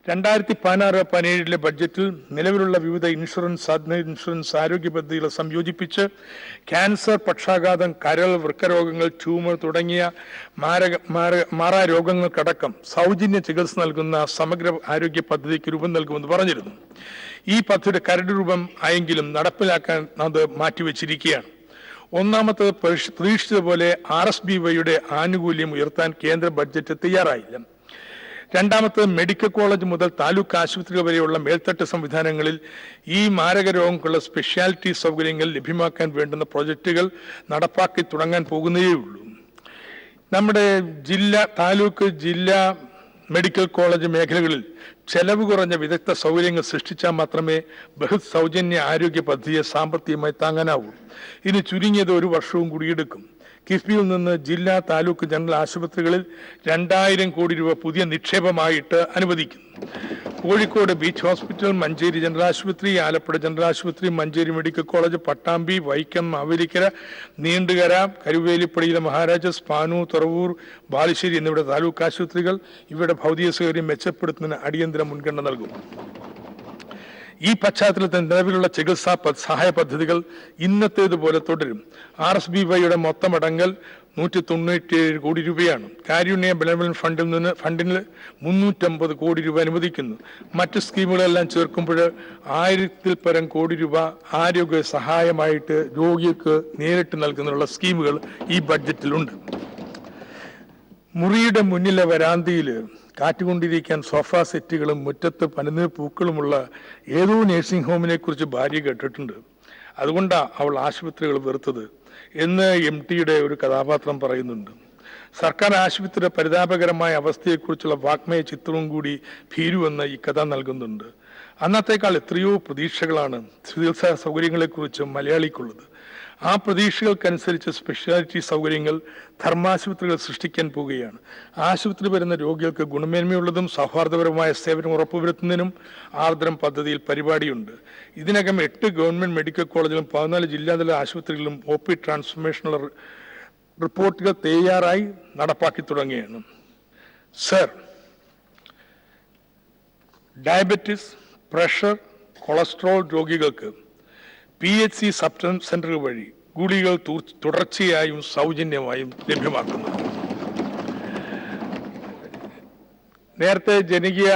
2016-17 ബഡ്ജറ്റിൽ നിലവിലുള്ള വിവിധ ഇൻഷുറൻസ് ആരോഗ്യ പദ്ധതികളെ സംയോജിപ്പിച്ച് ക്യാൻസർ, പക്ഷാഘാതം, കരൾ, വൃക്കരോഗങ്ങൾ, ട്യൂമർ തുടങ്ങിയ മാറാരോഗങ്ങൾക്കടക്കം സൗജന്യ ചികിത്സ നൽകുന്ന സമഗ്ര ആരോഗ്യ പദ്ധതിക്ക് രൂപം നൽകുമെന്ന് പറഞ്ഞിരുന്നു. ഈ പദ്ധതിയുടെ കരട് രൂപം ആയെങ്കിലും നടപ്പിലാക്കാൻ അത് മാറ്റിവെച്ചിരിക്കുകയാണ്. ഒന്നാമത്തത് പ്രതീക്ഷിച്ചതുപോലെ RSBYയുടെ ആനുകൂല്യം ഉയർത്താൻ കേന്ദ്ര ബഡ്ജറ്റ് തയ്യാറായില്ല. രണ്ടാമത്തത് മെഡിക്കൽ കോളേജ് മുതൽ താലൂക്ക് ആശുപത്രികൾ വരെയുള്ള മേൽത്തട്ട് സംവിധാനങ്ങളിൽ ഈ മാരക രോഗങ്ങൾക്കുള്ള സ്പെഷ്യാലിറ്റി സൗകര്യങ്ങൾ ലഭ്യമാക്കാൻ വേണ്ടുന്ന പ്രൊജക്റ്റുകൾ നടപ്പാക്കി തുടങ്ങാൻ പോകുന്നതേയുള്ളൂ. നമ്മുടെ താലൂക്ക്, ജില്ലാ മെഡിക്കൽ കോളേജ് മേഖലകളിൽ ചെലവ് കുറഞ്ഞ വിദഗ്ധ സൗകര്യങ്ങൾ സൃഷ്ടിച്ചാൽ മാത്രമേ ബൃഹത് സൗജന്യ ആരോഗ്യ പദ്ധതിയെ സാമ്പത്തികമായി താങ്ങാനാവൂ. ഇനി ചുരുങ്ങിയത് 1 വർഷവും കൂടി എടുക്കും. കിഫ്ബിയിൽ നിന്ന് ജില്ലാ, താലൂക്ക് ജനറൽ ആശുപത്രികളിൽ 2000 കോടി രൂപ പുതിയ നിക്ഷേപമായിട്ട് അനുവദിക്കുന്നു. Kozhikode beach hospital, Manjeri general ആശുപത്രി, ആലപ്പുഴ ജനറൽ ആശുപത്രി, മഞ്ചേരി മെഡിക്കൽ കോളേജ്, പട്ടാമ്പി, വൈക്കം, മാവേലിക്കര, നീണ്ടുകര, കരുവേലിപ്പടിയിലെ മഹാരാജാസ്, പാനൂർ, തുറവൂർ, ബാലുശ്ശേരി എന്നിവയുടെ താലൂക്ക് ആശുപത്രികൾ ഇവയുടെ ഭൗതിക സൗകര്യം മെച്ചപ്പെടുത്തുന്നതിന് അടിയന്തര മുൻഗണന നൽകും. ഈ പശ്ചാത്തലത്തിൽ നിലവിലുള്ള ചികിത്സാ സഹായ പദ്ധതികൾ ഇന്നത്തേതുപോലെ തുടരും. RSBYയുടെ മൊത്തം അടങ്കൽ 197 കോടി രൂപയാണ്. കാരുണ്യ ബെനവലന്റ് ഫണ്ടിന് 350 കോടി രൂപ അനുവദിക്കുന്നു. മറ്റ് സ്കീമുകളെല്ലാം ചേർക്കുമ്പോൾ 1000-ൽ പരം കോടി രൂപ ആരോഗ്യ സഹായമായിട്ട് രോഗികൾക്ക് നേരിട്ട് നൽകുന്നതിനുള്ള സ്കീമുകൾ ഈ ബഡ്ജറ്റിലുണ്ട്. മുറിയുടെ മുന്നിലെ വരാന്തയിൽ കാറ്റുകൊണ്ടിരിക്കാൻ സോഫ സെറ്റുകളും മുറ്റത്ത് പനിനീർ പൂക്കളുമുള്ള ഏതോ നഴ്സിംഗ് ഹോമിനെ കുറിച്ച് ഭാര്യ കേട്ടിട്ടുണ്ട്. അതുകൊണ്ടാണ് അവൾ ആശുപത്രികൾ വെറുത്തത് എന്ന് MTയുടെ ഒരു കഥാപാത്രം പറയുന്നുണ്ട്. സർക്കാർ ആശുപത്രിയുടെ പരിതാപകരമായ അവസ്ഥയെക്കുറിച്ചുള്ള വാഗ്മയ ചിത്രവും കൂടി ഭീരു എന്ന ഈ കഥ നൽകുന്നുണ്ട്. അന്നത്തേക്കാൾ എത്രയോ പ്രതീക്ഷകളാണ് ചികിത്സാ സൗകര്യങ്ങളെക്കുറിച്ച് മലയാളിക്കുള്ളത്. ആ പ്രതീക്ഷകൾക്കനുസരിച്ച് സ്പെഷ്യാലിറ്റി സൗകര്യങ്ങൾ ധർമാശുപത്രികൾ സൃഷ്ടിക്കാൻ പോവുകയാണ്. ആശുപത്രി വരുന്ന രോഗികൾക്ക് ഗുണമേന്മയുള്ളതും സൗഹാർദ്ദപരമായ സേവനം ഉറപ്പുവരുത്തുന്നതിനും ആർദ്രം പദ്ധതിയിൽ പരിപാടിയുണ്ട്. ഇതിനകം 8 ഗവൺമെന്റ് മെഡിക്കൽ കോളേജിലും 14 ജില്ലാതല ആശുപത്രികളിലും OP ട്രാൻസ്ഫോർമേഷനുള്ള റിപ്പോർട്ടുകൾ തയ്യാറായി നടപ്പാക്കി തുടങ്ങുകയാണ്. സർ, ഡയബറ്റിസ്, പ്രഷർ, കൊളസ്ട്രോൾ രോഗികൾക്ക് PHC സബ് സെന്ററുകൾ വഴി ഗുളികകൾ തുടർച്ചയായും സൗജന്യമായും ലഭ്യമാക്കുന്നു. നേരത്തെ ജനകീയ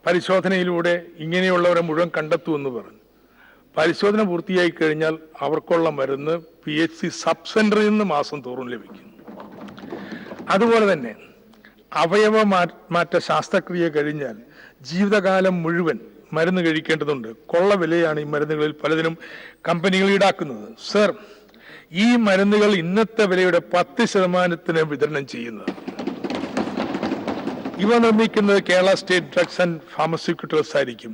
പരിശോധനയിലൂടെ ഇങ്ങനെയുള്ളവരെ മുഴുവൻ കണ്ടെത്തുമെന്ന് പറഞ്ഞു. പരിശോധന പൂർത്തിയായി കഴിഞ്ഞാൽ അവർക്കുള്ള മരുന്ന് PHC സബ് സെന്ററിൽ നിന്ന് മാസം തോറും ലഭിക്കും. അതുപോലെ തന്നെ അവയവ മാറ്റ ശസ്ത്രക്രിയ കഴിഞ്ഞാൽ ജീവിതകാലം മുഴുവൻ മരുന്ന് കഴിക്കേണ്ടതുണ്ട്. കൊള്ള വിലയാണ് ഈ മരുന്നുകളിൽ പലതിനും കമ്പനികൾ ഈടാക്കുന്നത്. സർ, ഈ മരുന്നുകൾ ഇന്നത്തെ വിലയുടെ 10% വിതരണം ചെയ്യുന്നത്. ഇവ നിർമ്മിക്കുന്നത് Kerala state drugs and pharmaceuticals ആയിരിക്കും.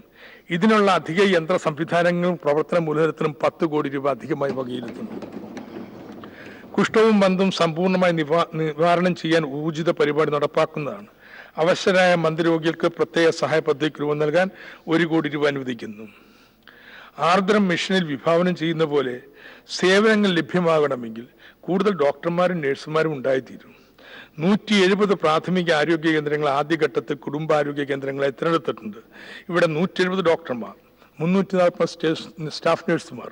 ഇതിനുള്ള അധിക യന്ത്ര സംവിധാനങ്ങളും പ്രവർത്തന മൂലധനത്തിനും 10 കോടി രൂപ അധികമായി വകയിരുത്തുന്നു. കുഷ്ഠവും മന്ദും സമ്പൂർണ്ണമായി നിവാരണം ചെയ്യാൻ ഊർജിത പരിപാടി നടപ്പാക്കുന്നതാണ്. അവശരായ മന്ദരോഗികൾക്ക് പ്രത്യേക സഹായ പദ്ധതിക്ക് രൂപം നൽകാൻ 1 കോടി രൂപ അനുവദിക്കുന്നു. ആർദ്രം മിഷനിൽ വിഭാവനം ചെയ്യുന്ന പോലെ സേവനങ്ങൾ ലഭ്യമാകണമെങ്കിൽ കൂടുതൽ ഡോക്ടർമാരും നഴ്സുമാരും ഉണ്ടായിത്തീരും. 170 പ്രാഥമിക ആരോഗ്യ കേന്ദ്രങ്ങൾ ആദ്യഘട്ടത്തിൽ കുടുംബാരോഗ്യ കേന്ദ്രങ്ങളായി തിരഞ്ഞെടുത്തിട്ടുണ്ട്. ഇവിടെ 170 ഡോക്ടർമാർ, 340 സ്റ്റാഫ് നഴ്സുമാർ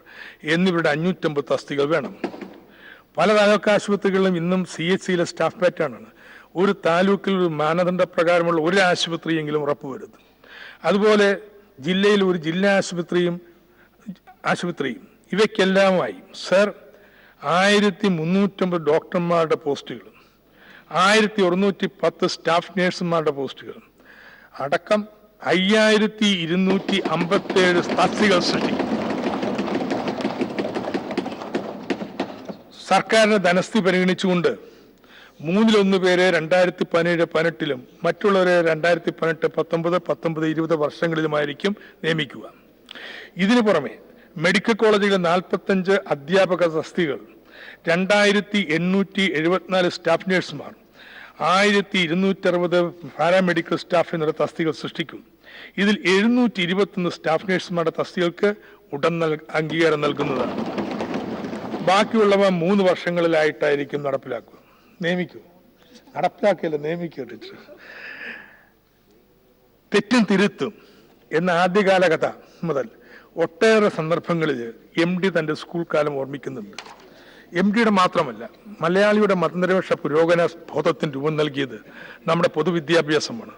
എന്നിവരുടെ 550 തസ്തികകൾ വേണം. പല താലൂക്ക് ആശുപത്രികളിലും ഇന്നും CHCയിലെ സ്റ്റാഫ് പാറ്റേണാണ്. ഒരു താലൂക്കിൽ ഒരു മാനദണ്ഡ പ്രകാരമുള്ള ഒരു ആശുപത്രിയെങ്കിലും ഉറപ്പുവരുത്തും. അതുപോലെ ജില്ലയിൽ ഒരു ജില്ലാ ആശുപത്രിയും ഇവയ്ക്കെല്ലാമായി സർ 1350 ഡോക്ടർമാരുടെ പോസ്റ്റുകളും 1110 സ്റ്റാഫ് നഴ്സുമാരുടെ പോസ്റ്റുകൾ അടക്കം 5257 തസ്തികകൾ സൃഷ്ടിക്കും. സർക്കാരിന്റെ ധനസ്ഥിതി പരിഗണിച്ചുകൊണ്ട് 1/3 പേരെ 2017-18 മറ്റുള്ളവരെ 2018, 19, 19, 20 വർഷങ്ങളിലുമായിരിക്കും നിയമിക്കുക. ഇതിനു പുറമെ മെഡിക്കൽ കോളേജുകളിലെ 45 അധ്യാപക തസ്തികകൾ, 2874 സ്റ്റാഫ് നഴ്സുമാർ, 1260 പാരാമെഡിക്കൽ സ്റ്റാഫ് എന്നിവരുടെ തസ്തികകൾ സൃഷ്ടിക്കും. ഇതിൽ 721 സ്റ്റാഫ് നഴ്സുമാരുടെ തസ്തികൾക്ക് ഉടൻ അംഗീകാരം നൽകുന്നതാണ്. ബാക്കിയുള്ളവ 3 വർഷങ്ങളിലായിട്ടായിരിക്കും നടപ്പിലാക്കുക. തെറ്റും തിരുത്തും എന്ന ആദ്യകാല കഥ മുതൽ ഒട്ടേറെ സന്ദർഭങ്ങളിൽ MD തൻ്റെ സ്കൂൾ കാലം ഓർമ്മിക്കുന്നുണ്ട്. MDയുടെ മാത്രമല്ല, മലയാളിയുടെ മതനിരപേക്ഷ പുരോഗമന ബോധത്തിന് രൂപം നൽകിയത് നമ്മുടെ പൊതുവിദ്യാഭ്യാസമാണ്.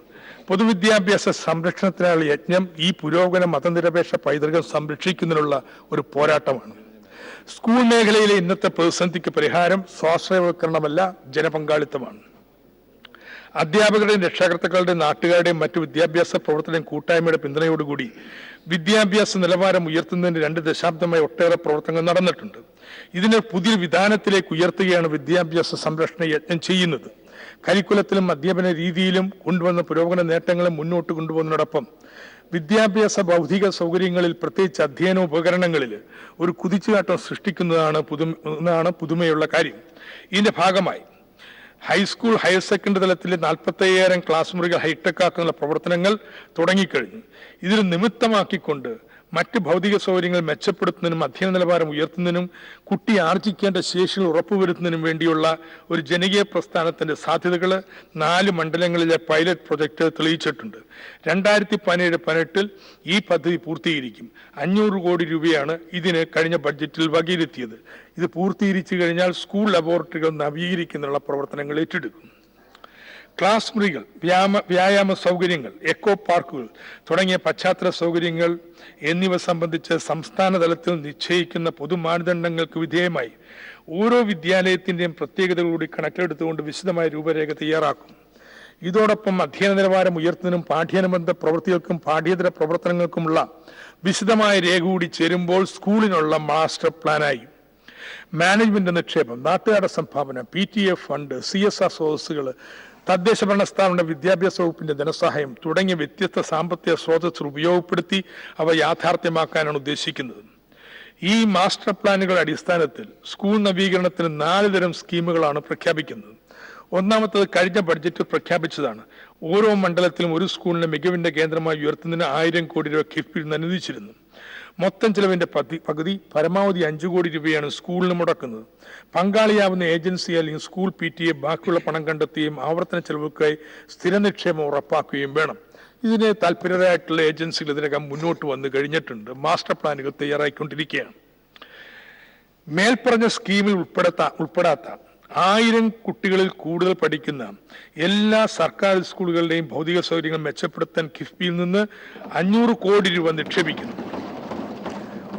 പൊതുവിദ്യാഭ്യാസ സംരക്ഷണത്തിനുള്ള യജ്ഞം ഈ പുരോഗമന മതനിരപേക്ഷ പൈതൃകം സംരക്ഷിക്കുന്നതിനുള്ള ഒരു പോരാട്ടമാണ്. സ്കൂൾ മേഖലയിലെ ഇന്നത്തെ പ്രതിസന്ധിക്ക് പരിഹാരം സ്വാശ്രയവൽക്കരണമല്ല, ജനപങ്കാളിത്തമാണ്. അധ്യാപകരുടെയും രക്ഷാകർത്താക്കളുടെയും നാട്ടുകാരുടെയും മറ്റു വിദ്യാഭ്യാസ പ്രവർത്തനം കൂട്ടായ്മയുടെ പിന്തുണയോടുകൂടി വിദ്യാഭ്യാസ നിലവാരം ഉയർത്തുന്നതിന് 2 ദശാബ്ദമായി ഒട്ടേറെ പ്രവർത്തനങ്ങൾ നടന്നിട്ടുണ്ട്. ഇതിനെ പുതിയ വിധാനത്തിലേക്ക് ഉയർത്തുകയാണ് വിദ്യാഭ്യാസ സംരക്ഷണ യജ്ഞം ചെയ്യുന്നത്. കരിക്കുലത്തിലും അധ്യാപന രീതിയിലും കൊണ്ടുവന്ന പുരോഗമന നേട്ടങ്ങളെ മുന്നോട്ട് കൊണ്ടുപോകുന്നതോടൊപ്പം വിദ്യാഭ്യാസ ഭൗതിക സൗകര്യങ്ങളിൽ, പ്രത്യേകിച്ച് അധ്യയന ഉപകരണങ്ങളിൽ ഒരു കുതിച്ചുചാട്ടം സൃഷ്ടിക്കുന്നതാണ് പുതുമയുള്ള കാര്യം. ഇതിന്റെ ഭാഗമായി ഹൈസ്കൂൾ, ഹയർ സെക്കൻഡറി തലത്തിലെ 45,000 ക്ലാസ് മുറികൾ ഹൈടെക് ആക്കുന്ന പ്രവർത്തനങ്ങൾ തുടങ്ങിക്കഴിഞ്ഞു. ഇതിൽ നിമിത്തമാക്കിക്കൊണ്ട് മറ്റ് ഭൗതിക സൗകര്യങ്ങൾ മെച്ചപ്പെടുത്തുന്നതിനും അധ്യയന നിലവാരം ഉയർത്തുന്നതിനും കുട്ടി ആർജിക്കേണ്ട ശേഷികൾ ഉറപ്പുവരുത്തുന്നതിനും വേണ്ടിയുള്ള ഒരു ജനകീയ പ്രസ്ഥാനത്തിന്റെ സാധ്യതകൾ 4 മണ്ഡലങ്ങളിലെ പൈലറ്റ് പ്രൊജക്ട് തെളിയിച്ചിട്ടുണ്ട്. 2017-18 ഈ പദ്ധതി പൂർത്തീകരിക്കും. 500 കോടി രൂപയാണ് ഇതിന് കഴിഞ്ഞ ബഡ്ജറ്റിൽ വകയിരുത്തിയത്. ഇത് പൂർത്തീകരിച്ചു കഴിഞ്ഞാൽ സ്കൂൾ ലബോറട്ടറികൾ നവീകരിക്കുന്നതിനുള്ള പ്രവർത്തനങ്ങൾ ഏറ്റെടുക്കും. ക്ലാസ് മുറികൾ, വ്യായാമ സൗകര്യങ്ങൾ, എക്കോ പാർക്കുകൾ തുടങ്ങിയ പശ്ചാത്തല സൗകര്യങ്ങൾ എന്നിവ സംബന്ധിച്ച് സംസ്ഥാന തലത്തിൽ നിശ്ചയിക്കുന്ന പൊതു മാനദണ്ഡങ്ങൾക്ക് വിധേയമായി ഓരോ വിദ്യാലയത്തിന്റെയും പ്രത്യേകതകളൂടി കണക്കിലെടുത്തുകൊണ്ട് വിശദമായ രൂപരേഖ തയ്യാറാക്കും. ഇതോടൊപ്പം അധ്യയന നിലവാരം ഉയർത്തുന്നതിനും പാഠ്യാനുബന്ധ പ്രവൃത്തികൾക്കും പാഠ്യേതര പ്രവർത്തനങ്ങൾക്കുമുള്ള വിശദമായ രേഖ കൂടി ചേരുമ്പോൾ സ്കൂളിനുള്ള മാസ്റ്റർ പ്ലാനായി മാനേജ്മെന്റ് നിക്ഷേപം, നാട്ടുകാരുടെ സംഭാവന, PTA ഫണ്ട്, CSR സ്രോതസ്സുകൾ, തദ്ദേശ ഭരണ സ്ഥാപന വിദ്യാഭ്യാസ വകുപ്പിന്റെ ധനസഹായം തുടങ്ങിയ വ്യത്യസ്ത സാമ്പത്തിക സ്രോതസ്സുകൾ ഉപയോഗപ്പെടുത്തി അവ യാഥാർത്ഥ്യമാക്കാനാണ് ഉദ്ദേശിക്കുന്നത്. ഈ മാസ്റ്റർ പ്ലാനുകളുടെ അടിസ്ഥാനത്തിൽ സ്കൂൾ നവീകരണത്തിന് 4 തരം സ്കീമുകളാണ് പ്രഖ്യാപിക്കുന്നത്. ഒന്നാമത്തത് കഴിഞ്ഞ ബഡ്ജറ്റിൽ പ്രഖ്യാപിച്ചതാണ്. ഓരോ മണ്ഡലത്തിലും ഒരു സ്കൂളിനെ മികവിന്റെ കേന്ദ്രമായി ഉയർത്തുന്നതിന് 1000 കോടി രൂപ കിഫ്ബിയിൽ നിന്ന് അനുവദിച്ചിരുന്നു. മൊത്തം ചെലവിന്റെ പകുതി പരമാവധി 5 കോടി രൂപയാണ് സ്കൂളിന് മുടക്കുന്നത്. പങ്കാളിയാവുന്ന ഏജൻസി അല്ലെങ്കിൽ സ്കൂൾ PTA ബാക്കിയുള്ള പണം കണ്ടെത്തുകയും ആവർത്തന ചെലവുകൾക്കായി സ്ഥിര നിക്ഷേപം ഉറപ്പാക്കുകയും വേണം. ഇതിന് താല്പര്യരായിട്ടുള്ള ഏജൻസികൾ ഇതിനകം മുന്നോട്ട് വന്നു കഴിഞ്ഞിട്ടുണ്ട്. മാസ്റ്റർ പ്ലാനുകൾ തയ്യാറായിക്കൊണ്ടിരിക്കുകയാണ്. മേൽപ്പറഞ്ഞ സ്കീമിൽ ഉൾപ്പെടാത്ത 1000 കുട്ടികളിൽ കൂടുതൽ പഠിക്കുന്ന എല്ലാ സർക്കാർ സ്കൂളുകളുടെയും ഭൗതിക സൗകര്യങ്ങൾ മെച്ചപ്പെടുത്താൻ കിഫ്ബിയിൽ നിന്ന് 500 കോടി രൂപ നിക്ഷേപിക്കുന്നു.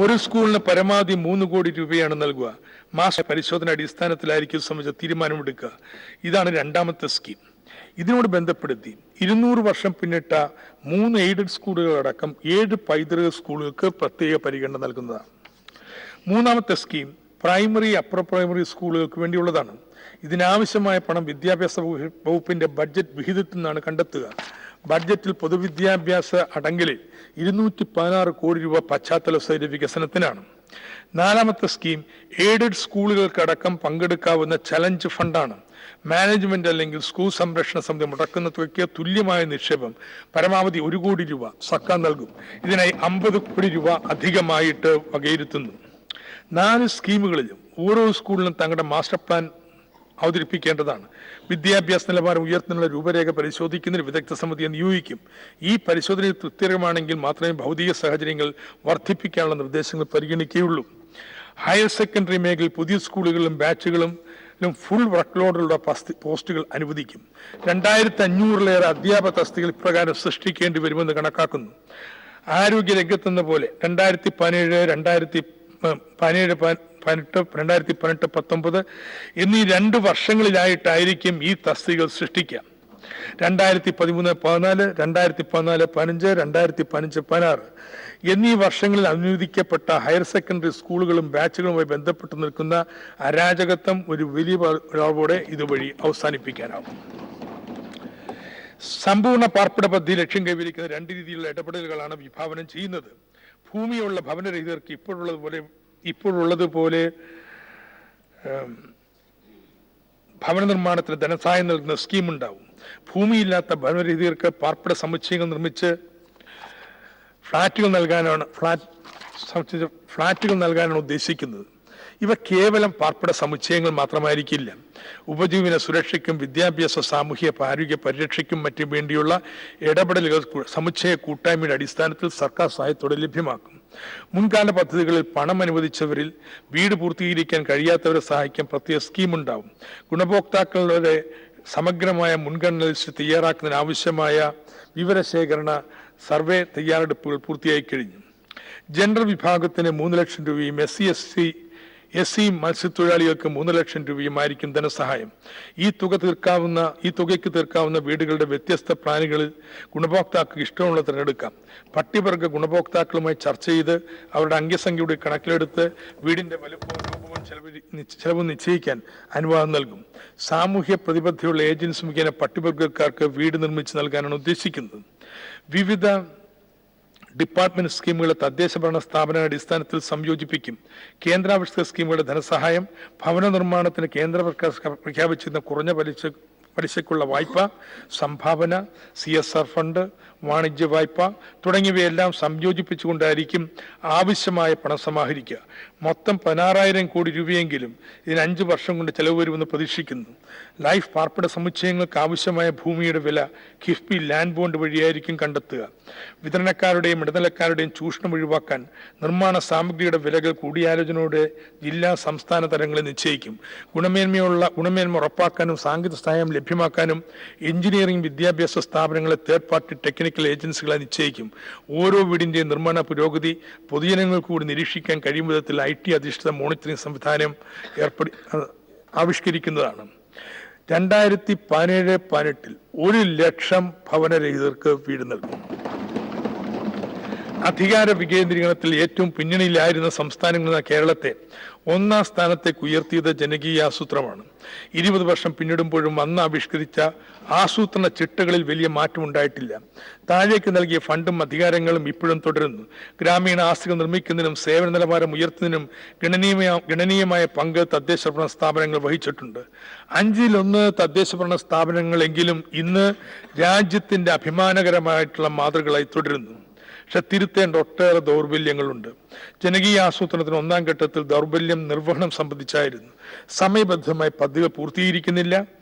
ഒരു സ്കൂളിന് പരമാവധി 3 കോടി രൂപയാണ് നൽകുക. മാസ പരിശോധന അടിസ്ഥാനത്തിലായിരിക്കും സംബന്ധിച്ച തീരുമാനമെടുക്കുക. ഇതാണ് രണ്ടാമത്തെ സ്കീം. ഇതിനോട് ബന്ധപ്പെടുത്തി 200 വർഷം പിന്നിട്ട 3 എയ്ഡഡ് സ്കൂളുകളടക്കം 7 പൈതൃക സ്കൂളുകൾക്ക് പ്രത്യേക പരിഗണന നൽകുന്നതാണ്. മൂന്നാമത്തെ സ്കീം പ്രൈമറി, അപ്പർ പ്രൈമറി സ്കൂളുകൾക്ക് വേണ്ടിയുള്ളതാണ്. ഇതിനാവശ്യമായ പണം വിദ്യാഭ്യാസ വകുപ്പിന്റെ ബഡ്ജറ്റ് വിഹിതത്തിൽ നിന്നാണ് കണ്ടെത്തുക. ബഡ്ജറ്റിൽ പൊതുവിദ്യാഭ്യാസ അടങ്കലിൽ 216 കോടി രൂപ പശ്ചാത്തല സൗകര്യ വികസനത്തിനാണ്. നാലാമത്തെ സ്കീം എയ്ഡഡ് സ്കൂളുകൾക്കടക്കം പങ്കെടുക്കാവുന്ന ചലഞ്ച് ഫണ്ടാണ്. മാനേജ്മെന്റ് അല്ലെങ്കിൽ സ്കൂൾ സംരക്ഷണ സമിതി മുടക്കുന്ന തുകയ്ക്ക് തുല്യമായ നിക്ഷേപം പരമാവധി 1 കോടി രൂപ സർക്കാർ നൽകും. ഇതിനായി 50 കോടി രൂപ അധികമായിട്ട് വകയിരുത്തുന്നു. 4 സ്കീമുകളിലും ഓരോ സ്കൂളിലും തങ്ങളുടെ മാസ്റ്റർ പ്ലാൻ അവതരിപ്പിക്കേണ്ടതാണ്. വിദ്യാഭ്യാസ നിലവാരം ഉയർത്തുന്നതിനുള്ള രൂപരേഖ പരിശോധിക്കുന്നതിന് വിദഗ്ധ സമിതിയെ നിയോഗിക്കും. ഈ പരിശോധനയിൽ തൃപ്തികരമാണെങ്കിൽ മാത്രമേ ഭൗതിക സാഹചര്യങ്ങൾ വർദ്ധിപ്പിക്കാനുള്ള നിർദ്ദേശങ്ങൾ പരിഗണിക്കുകയുള്ളൂ. ഹയർ സെക്കൻഡറി മേഖലയിൽ പുതിയ സ്കൂളുകളിലും ബാച്ചുകളും ഫുൾ വർക്ക് ലോഡുള്ള പോസ്റ്റുകൾ അനുവദിക്കും. 2500-ലേറെ അധ്യാപക തസ്തികകൾ ഇപ്രകാരം സൃഷ്ടിക്കേണ്ടി വരുമെന്ന് കണക്കാക്കുന്നു. ആരോഗ്യ രംഗത്തെന്ന പോലെ 2017, 2018-19 എന്നീ 2 വർഷങ്ങളിലായിട്ടായിരിക്കും ഈ തസ്തികകൾ സൃഷ്ടിക്കുക. 2013-14, 2014-15, 2015-16 എന്നീ വർഷങ്ങളിൽ അനുവദിക്കപ്പെട്ട ഹയർ സെക്കൻഡറി സ്കൂളുകളും ബാച്ചുകളുമായി ബന്ധപ്പെട്ട് നിൽക്കുന്ന അരാജകത്വം ഒരു വലിയ അളവോടെ ഇതുവഴി അവസാനിപ്പിക്കാനാവും. സമ്പൂർണ്ണ പാർപ്പിട പദ്ധതി ലക്ഷ്യം കൈവരിക്കുന്ന 2 രീതിയിലുള്ള ഇടപെടലുകളാണ് വിഭാവനം ചെയ്യുന്നത്. ഭൂമിയുള്ള ഭവനരഹിതർക്ക് ഇപ്പോഴുള്ളതുപോലെ ഭവന നിർമ്മാണത്തിന് ധനസഹായം നൽകുന്ന സ്കീം ഉണ്ടാവും. ഭൂമിയില്ലാത്ത ഭവനരഹിതർക്ക് പാർപ്പിട സമുച്ചയങ്ങൾ നിർമ്മിച്ച് ഫ്ളാറ്റുകൾ നൽകാനാണ് ഉദ്ദേശിക്കുന്നത്. ഇവ കേവലം പാർപ്പിട സമുച്ചയങ്ങൾ മാത്രമായിരിക്കില്ല. ഉപജീവന സുരക്ഷയ്ക്കും വിദ്യാഭ്യാസ സാമൂഹ്യ ആരോഗ്യ പരിരക്ഷയ്ക്കും മറ്റും വേണ്ടിയുള്ള ഇടപെടലുകൾ സമുച്ചയ കൂട്ടായ്മയുടെ അടിസ്ഥാനത്തിൽ സർക്കാർ സഹായത്തോടെ ലഭ്യമാക്കും. മുൻകാല പദ്ധതികളിൽ പണം അനുവദിച്ചവരിൽ വീട് പൂർത്തീകരിക്കാൻ കഴിയാത്തവരെ സഹായിക്കാൻ പ്രത്യേക സ്കീമുണ്ടാവും. ഗുണഭോക്താക്കളുടെ സമഗ്രമായ മുൻഗണന ലിസ്റ്റ് തയ്യാറാക്കുന്നതിന് ആവശ്യമായ വിവരശേഖരണ സർവേ തയ്യാറെടുപ്പുകൾ പൂർത്തിയായി കഴിഞ്ഞു. ജനറൽ വിഭാഗത്തിന് 3 ലക്ഷം രൂപയും എസ് സി മത്സ്യത്തൊഴിലാളികൾക്ക് 3 ലക്ഷം രൂപയുമായിരിക്കും ധനസഹായം. ഈ തുകയ്ക്ക് തീർക്കാവുന്ന വീടുകളുടെ വ്യത്യസ്ത പ്ലാനുകളിൽ ഗുണഭോക്താക്കൾക്ക് ഇഷ്ടമുള്ള തിരഞ്ഞെടുക്കാം. പട്ടികവർഗ ഗുണഭോക്താക്കളുമായി ചർച്ച ചെയ്ത് അവരുടെ അംഗസംഖ്യയുടെ കണക്കിലെടുത്ത് വീടിന്റെ വലുപ്പവും രൂപവും ചെലവും നിശ്ചയിക്കാൻ അനുവാദം നൽകും. സാമൂഹ്യ പ്രതിബദ്ധതയുള്ള ഏജൻസി മുഖേന പട്ടികവർഗക്കാർക്ക് വീട് നിർമ്മിച്ച് നൽകാനാണ് ഉദ്ദേശിക്കുന്നത്. വിവിധ ഡിപ്പാർട്ട്മെന്റ് സ്കീമുകളെ തദ്ദേശ ഭരണ സ്ഥാപന അടിസ്ഥാനത്തിൽ സംയോജിപ്പിക്കും. കേന്ദ്രാവിഷ്കൃത സ്കീമുകളുടെ ധനസഹായം, ഭവന നിർമ്മാണത്തിന് കേന്ദ്ര പ്രഖ്യാപിച്ചിരുന്ന കുറഞ്ഞ പലിശയ്ക്കുള്ള വായ്പ, സംഭാവന, CSR ഫണ്ട്, വാണിജ്യ വായ്പ തുടങ്ങിയവയെല്ലാം സംയോജിപ്പിച്ചുകൊണ്ടായിരിക്കും ആവശ്യമായ പണം സമാഹരിക്കുക. മൊത്തം 16,000 കോടി രൂപയെങ്കിലും ഇതിന് 5 വർഷം കൊണ്ട് ചെലവ് വരുമെന്ന് പ്രതീക്ഷിക്കുന്നു. ലൈഫ് പാർപ്പിട സമുച്ചയങ്ങൾക്ക് ആവശ്യമായ ഭൂമിയുടെ വില കിഫ്ബി ലാൻഡ് ബോണ്ട് വഴിയായിരിക്കും കണ്ടെത്തുക. വിതരണക്കാരുടെയും ഇടനിലക്കാരുടെയും ചൂഷണം ഒഴിവാക്കാൻ നിർമ്മാണ സാമഗ്രിയുടെ വിലകൾ കൂടിയാലോചനയോടെ ജില്ലാ സംസ്ഥാന തലങ്ങളിൽ നിശ്ചയിക്കും. ഗുണമേന്മ ഉറപ്പാക്കാനും സാങ്കേതിക സഹായം ലഭ്യമാക്കാനും എഞ്ചിനീയറിംഗ് വിദ്യാഭ്യാസ സ്ഥാപനങ്ങളെ തേർഡ് പാർട്ടി ടെക്നിക്കൽ ഏജൻസികളെ നിശ്ചയിക്കും. ഓരോ വീടിന്റെയും നിർമ്മാണ പുരോഗതി പൊതുജനങ്ങൾക്ക് കൂടി നിരീക്ഷിക്കാൻ കഴിയും വിധത്തിൽ IT അധിഷ്ഠിത മോണിറ്ററിംഗ് സംവിധാനം ആവിഷ്കരിക്കുന്നതാണ്. 2017-18 1 ലക്ഷം ഭവനരഹിതർക്ക് വീട് നൽകും. അധികാര വികേന്ദ്രീകരണത്തിൽ ഏറ്റവും പിന്നണിയിലായിരുന്ന സംസ്ഥാനങ്ങളിൽ കേരളത്തെ 1ാം സ്ഥാനത്തേക്ക് ഉയർത്തിയത് ജനകീയ ആസൂത്രണമാണ്. 20 വർഷം പിന്നിടുമ്പോഴും അന്ന് ആവിഷ്കരിച്ച ആസൂത്രണ ചിട്ടകളിൽ വലിയ മാറ്റമുണ്ടായിട്ടില്ല. താഴേക്ക് നൽകിയ ഫണ്ടും അധികാരങ്ങളും ഇപ്പോഴും തുടരുന്നു. ഗ്രാമീണ ആസ്തികൾ നിർമ്മിക്കുന്നതിനും സേവന നിലവാരം ഉയർത്തുന്നതിനും ഗണനീയമായ പങ്ക് തദ്ദേശ ഭരണ സ്ഥാപനങ്ങൾ വഹിച്ചിട്ടുണ്ട്. 5-1 തദ്ദേശ ഭരണ സ്ഥാപനങ്ങളെങ്കിലും ഇന്ന് രാജ്യത്തിന്റെ അഭിമാനകരമായിട്ടുള്ള മാതൃകകളായി തുടരുന്നു. പക്ഷെ തിരുത്തേണ്ട ഒട്ടേറെ ദൗർബല്യങ്ങളുണ്ട്. ജനകീയ ആസൂത്രണത്തിന് 1ാം ഘട്ടത്തിൽ ദൗർബല്യം നിർവഹണം സംബന്ധിച്ചായിരുന്നു. സമയബദ്ധമായി പദ്ധതികൾ പൂർത്തീകരിക്കുന്നില്ല.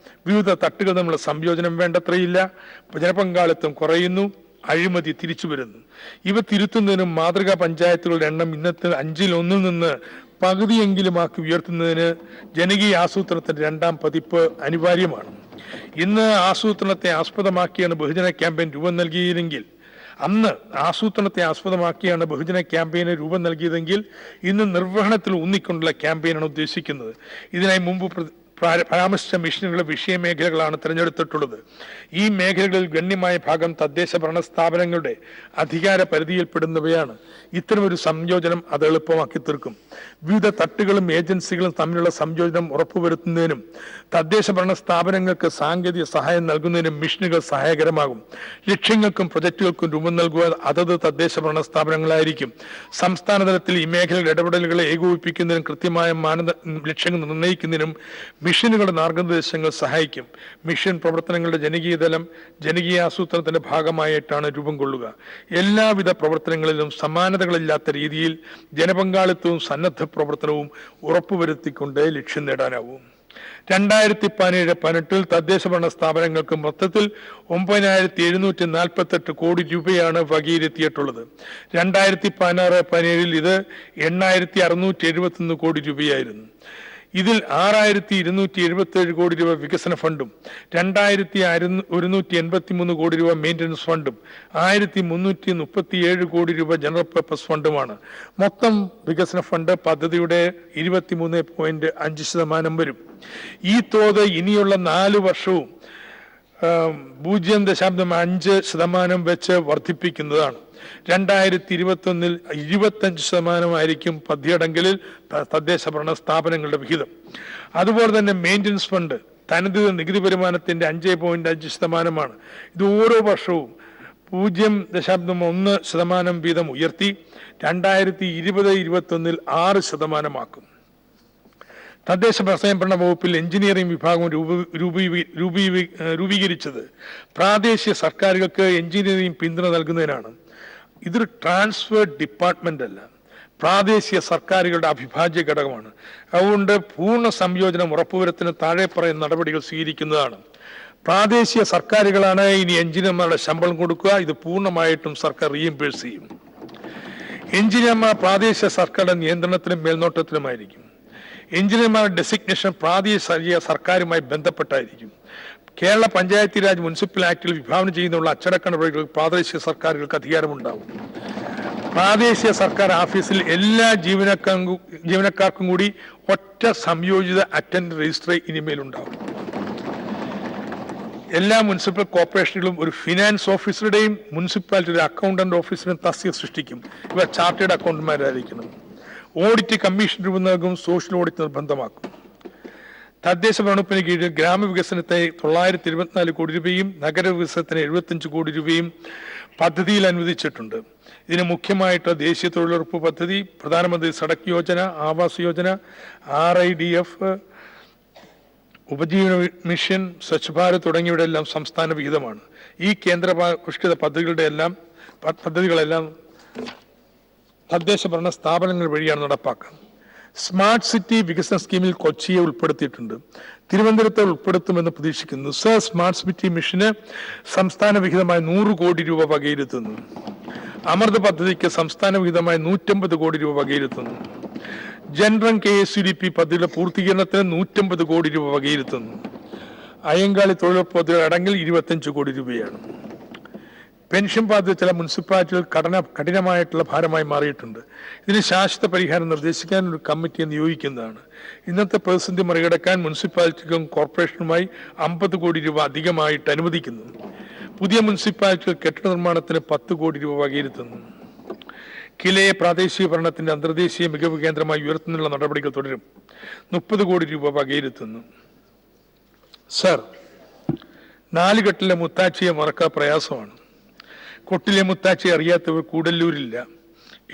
വിവിധ തട്ടുകൾ തമ്മിലുള്ള സംയോജനം വേണ്ടത്രയില്ല. ജനപങ്കാളിത്തം കുറയുന്നു. അഴിമതി തിരിച്ചു വരുന്നു. ഇവ തിരുത്തുന്നതിനും മാതൃകാ പഞ്ചായത്തുകളുടെ എണ്ണം ഇന്നത്തെ 5-1 നിന്ന് പകുതിയെങ്കിലുമാക്കി ഉയർത്തുന്നതിന് ജനകീയ ആസൂത്രണത്തിന്റെ 2ാം പതിപ്പ് അനിവാര്യമാണ്. ഇന്ന് ആസൂത്രണത്തെ ആസ്പദമാക്കിയാണ് ബഹുജന ക്യാമ്പയിൻ രൂപം നൽകിയതെങ്കിൽ അന്ന് ആസൂത്രണത്തെ ആസ്പദമാക്കിയാണ് ബഹുജന ക്യാമ്പയിന് രൂപം നൽകിയതെങ്കിൽ ഇന്ന് നിർവഹണത്തിൽ ഊന്നിക്കൊണ്ടുള്ള ക്യാമ്പയിനാണ് ഉദ്ദേശിക്കുന്നത്. ഇതിനായി മുമ്പ് പരാമർശിച്ച മിഷനുകളുടെ വിഷയമേഖലകളാണ് തിരഞ്ഞെടുത്തിട്ടുള്ളത്. ഈ മേഖലകളിൽ ഗണ്യമായ ഭാഗം തദ്ദേശ ഭരണ സ്ഥാപനങ്ങളുടെ അധികാര പരിധിയിൽപ്പെടുന്നവയാണ്. ഇത്തരമൊരു സംയോജനം അത് എളുപ്പമാക്കി തീർക്കും. വിവിധ തട്ടുകളും ഏജൻസികളും തമ്മിലുള്ള സംയോജനം ഉറപ്പുവരുത്തുന്നതിനും തദ്ദേശ ഭരണ സ്ഥാപനങ്ങൾക്ക് സാങ്കേതിക സഹായം നൽകുന്നതിനും മിഷനുകൾ സഹായകരമാകും. ലക്ഷ്യങ്ങൾക്കും പ്രൊജക്ടുകൾക്കും രൂപം നൽകുക അതത് തദ്ദേശ ഭരണ സ്ഥാപനങ്ങളായിരിക്കും. സംസ്ഥാന തലത്തിൽ ഈ മേഖലയുടെ ഇടപെടലുകളെ ഏകോപിപ്പിക്കുന്നതിനും കൃത്യമായ ലക്ഷ്യങ്ങൾ നിർണ്ണയിക്കുന്നതിനും മിഷനുകളുടെ മാർഗനിർദ്ദേശങ്ങൾ സഹായിക്കും. മിഷൻ പ്രവർത്തനങ്ങളുടെ ജനകീയ ആസൂത്രണത്തിന്റെ ഭാഗമായിട്ടാണ് രൂപം കൊള്ളുക. എല്ലാവിധ പ്രവർത്തനങ്ങളിലും സമാനതകളില്ലാത്ത രീതിയിൽ ജനപങ്കാളിത്തവും സന്നദ്ധ പ്രവർത്തനവും ഉറപ്പുവരുത്തിക്കൊണ്ട് ലക്ഷ്യം നേടാനാവും. 2017-18 തദ്ദേശ ഭരണ സ്ഥാപനങ്ങൾക്ക് മൊത്തത്തിൽ 9,748 കോടി രൂപയാണ് വകയിരുത്തിയിട്ടുള്ളത്. 2016-17 ഇത് 8,671 കോടി രൂപയായിരുന്നു. ഇതിൽ 6,277 കോടി രൂപ വികസന ഫണ്ടും 2,183 കോടി രൂപ മെയിൻ്റനൻസ് ഫണ്ടും 1,337 കോടി രൂപ ജനറൽ പർപ്പസ് ഫണ്ടുമാണ്. മൊത്തം വികസന ഫണ്ട് പദ്ധതിയുടെ 23.5% വരും. ഈ തോത് ഇനിയുള്ള 4 വർഷവും 0.5% വെച്ച് വർദ്ധിപ്പിക്കുന്നതാണ്. 2021 25% പദ്ധതിയടങ്കലിൽ തദ്ദേശ ഭരണ സ്ഥാപനങ്ങളുടെ വിഹിതം. അതുപോലെ തന്നെ മെയിൻ്റനൻസ് ഫണ്ട് തനത് നികുതി വരുമാനത്തിന്റെ 5.5%. ഇത് ഓരോ വർഷവും 0.1% വീതം ഉയർത്തി 2020-21 6%. തദ്ദേശ സ്വയംഭരണ വകുപ്പിൽ എഞ്ചിനീയറിംഗ് വിഭാഗം രൂപീകരിച്ചത് പ്രാദേശിക സർക്കാരുകൾക്ക് എഞ്ചിനീയറിംഗ് പിന്തുണ നൽകുന്നതിനാണ്. ഇതൊരു ട്രാൻസ്ഫർ ഡിപ്പാർട്ട്മെന്റ് അല്ല. പ്രാദേശിക സർക്കാരുകളുടെ അവിഭാജ്യ ഘടകമാണ്. അതുകൊണ്ട് പൂർണ്ണ സംയോജനം ഉറപ്പുവരുത്തുന്ന താഴെ പറയുന്ന നടപടികൾ സ്വീകരിക്കുന്നതാണ്. പ്രാദേശിക സർക്കാരുകളാണ് ഇനി എഞ്ചിനീയർമാരുടെ ശമ്പളം കൊടുക്കുക. ഇത് പൂർണ്ണമായിട്ടും സർക്കാർ റീഇംബേഴ്സ് ചെയ്യും. എഞ്ചിനീയർമാർ പ്രാദേശിക സർക്കാരുടെ നിയന്ത്രണത്തിലും മേൽനോട്ടത്തിലുമായിരിക്കും. എഞ്ചിനീയർമാരുടെ ഡെസിഗ്നേഷൻ പ്രാദേശിക സർക്കാരുമായി ബന്ധപ്പെട്ടായിരിക്കും. കേരള പഞ്ചായത്തി രാജ് മുനിസിപ്പൽ ആക്ടിൽ വിഭാവനം ചെയ്യുന്നുള്ള അച്ചടക്ക നടപടികൾ പ്രാദേശിക സർക്കാരുകൾക്ക് അധികാരമുണ്ടാവും. പ്രാദേശിക സർക്കാർ ഓഫീസിൽ എല്ലാ ജീവനക്കാർക്കും കൂടി ഒറ്റ സംയോജിത അറ്റൻഡന്റ് രജിസ്റ്റർ ഇനിമേലുണ്ടാവും. എല്ലാ മുനിസിപ്പൽ കോർപ്പറേഷനുകളും ഒരു ഫിനാൻസ് ഓഫീസറുടെയും മുനിസിപ്പാലിറ്റിയുടെ അക്കൗണ്ടന്റ് ഓഫീസറും തസ്തിക സൃഷ്ടിക്കും. ഇവർ ചാർട്ടേഡ് അക്കൗണ്ടന്മാരായിരിക്കണം. ഓഡിറ്റ് കമ്മീഷൻ രൂപം നൽകും. സോഷ്യൽ ഓഡിറ്റ് നിർബന്ധമാക്കും. തദ്ദേശ ഭരണത്തിന് കീഴിൽ ഗ്രാമവികസനത്തെ 924 കോടി രൂപയും നഗരവികസനത്തിന് 75 കോടി രൂപയും പദ്ധതിയിൽ അനുവദിച്ചിട്ടുണ്ട്. ഇതിന് മുഖ്യമായിട്ട് ദേശീയ തൊഴിലുറപ്പ് പദ്ധതി, പ്രധാനമന്ത്രി സഡക് യോജന, ആവാസ് യോജന, RIDF, ഉപജീവന മിഷൻ, സ്വച്ഛ് ഭാരത് തുടങ്ങിയവയുടെ എല്ലാം സംസ്ഥാന വിഹിതമാണ്. ഈ കേന്ദ്രപുരസ്കൃത പദ്ധതികളെല്ലാം തദ്ദേശ ഭരണ സ്ഥാപനങ്ങൾ വഴിയാണ് നടപ്പാക്കുക. സ്മാർട്ട് സിറ്റി വികസന സ്കീമിൽ കൊച്ചിയെ ഉൾപ്പെടുത്തിയിട്ടുണ്ട്. തിരുവനന്തപുരത്തെ ഉൾപ്പെടുത്തുമെന്ന് പ്രതീക്ഷിക്കുന്നു. സ്മാർട്ട് സിറ്റി മിഷന് സംസ്ഥാന വിഹിതമായി 100 കോടി രൂപ വകയിരുത്തുന്നു. അമൃത് പദ്ധതിക്ക് സംസ്ഥാന വിഹിതമായി 150 കോടി രൂപ വകയിരുത്തുന്നു. ജൻറം KSUDP പദ്ധതിയുടെ പൂർത്തീകരണത്തിന് 150 കോടി രൂപ വകയിരുത്തുന്നു. അയ്യങ്കാളി തൊഴിലുറപ്പ് പദ്ധതി അടങ്ങിൽ 25 കോടി രൂപയാണ്. പെൻഷൻ ബാധ്യത ചില മുനിസിപ്പാലിറ്റികൾ കഠിനമായിട്ടുള്ള ഭാരമായി മാറിയിട്ടുണ്ട്. ഇതിന് ശാശ്വത പരിഹാരം നിർദ്ദേശിക്കാൻ ഒരു കമ്മിറ്റിയെ നിയോഗിക്കുന്നതാണ്. ഇന്നത്തെ പ്രതിസന്ധി മറികടക്കാൻ മുനിസിപ്പാലിറ്റിക്കും കോർപ്പറേഷനുമായി 50 കോടി രൂപ അധികമായിട്ട് അനുവദിക്കുന്നു. പുതിയ മുനിസിപ്പാലിറ്റികൾ കെട്ടിട നിർമ്മാണത്തിന് 10 കോടി രൂപ വകയിരുത്തുന്നു. കിലയെ പ്രാദേശിക ഭരണത്തിന്റെ അന്തർദേശീയ മികവ് കേന്ദ്രമായി ഉയർത്തുന്നതിനുള്ള നടപടികൾ തുടരും. 30 കോടി രൂപ വകയിരുത്തുന്നു. സർ, 4 കെട്ടിലെ മുത്താച്ചിയെ മറക്കാൻ പ്രയാസമാണ്. കൊട്ടിലെ മുത്താച്ചി അറിയാത്തവർ കൂടല്ലൂരില്ല.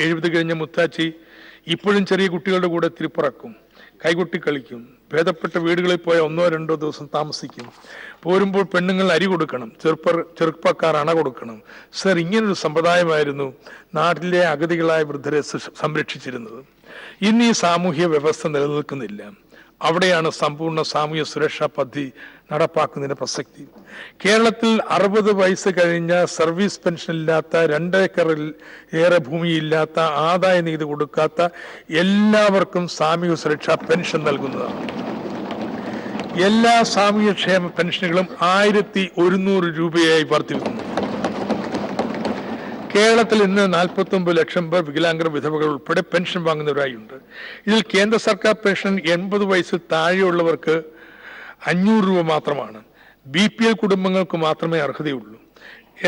70 കഴിഞ്ഞ മുത്താച്ചി ഇപ്പോഴും ചെറിയ കുട്ടികളുടെ കൂടെ തിരുപ്പറക്കും, കൈകൊട്ടി കളിക്കും. ഭേദപ്പെട്ട വീടുകളിൽ പോയ 1-2 ദിവസം താമസിക്കും. പോരുമ്പോൾ പെണ്ണുങ്ങൾ അരി കൊടുക്കണം, ചെറുപ്പക്കാർ അണ കൊടുക്കണം. സർ, ഇങ്ങനൊരു സമ്പ്രദായമായിരുന്നു നാട്ടിലെ അഗതികളായ വൃദ്ധരെ സംരക്ഷിച്ചിരുന്നത്. ഇന്ന് ഈ സാമൂഹ്യ വ്യവസ്ഥ നിലനിൽക്കുന്നില്ല. അവിടെയാണ് സമ്പൂർണ്ണ സാമൂഹ്യ സുരക്ഷാ പദ്ധതി നടപ്പാക്കുന്നതിന്റെ പ്രസക്തി. കേരളത്തിൽ 60 വയസ്സ് കഴിഞ്ഞ സർവീസ് പെൻഷൻ ഇല്ലാത്ത, 2 ഏക്കറിൽ ഏറെ ഭൂമിയില്ലാത്ത, ആദായ നികുതി കൊടുക്കാത്ത എല്ലാവർക്കും സാമൂഹ്യ സുരക്ഷാ പെൻഷൻ നൽകുന്നതാണ്. എല്ലാ സാമൂഹ്യ ക്ഷേമ പെൻഷനുകളും 1100 രൂപയായി വർദ്ധിക്കുന്നു. കേരളത്തിൽ ഇന്ന് 49 ലക്ഷം പേർ വികലാംഗ വിധവകൾ ഉൾപ്പെടെ പെൻഷൻ വാങ്ങുന്നവരായുണ്ട്. ഇതിൽ കേന്ദ്ര സർക്കാർ പെൻഷൻ 80 വയസ്സിൽ താഴെയുള്ളവർക്ക് 500 രൂപ മാത്രമാണ്. BPL കുടുംബങ്ങൾക്ക് മാത്രമേ അർഹതയുള്ളൂ.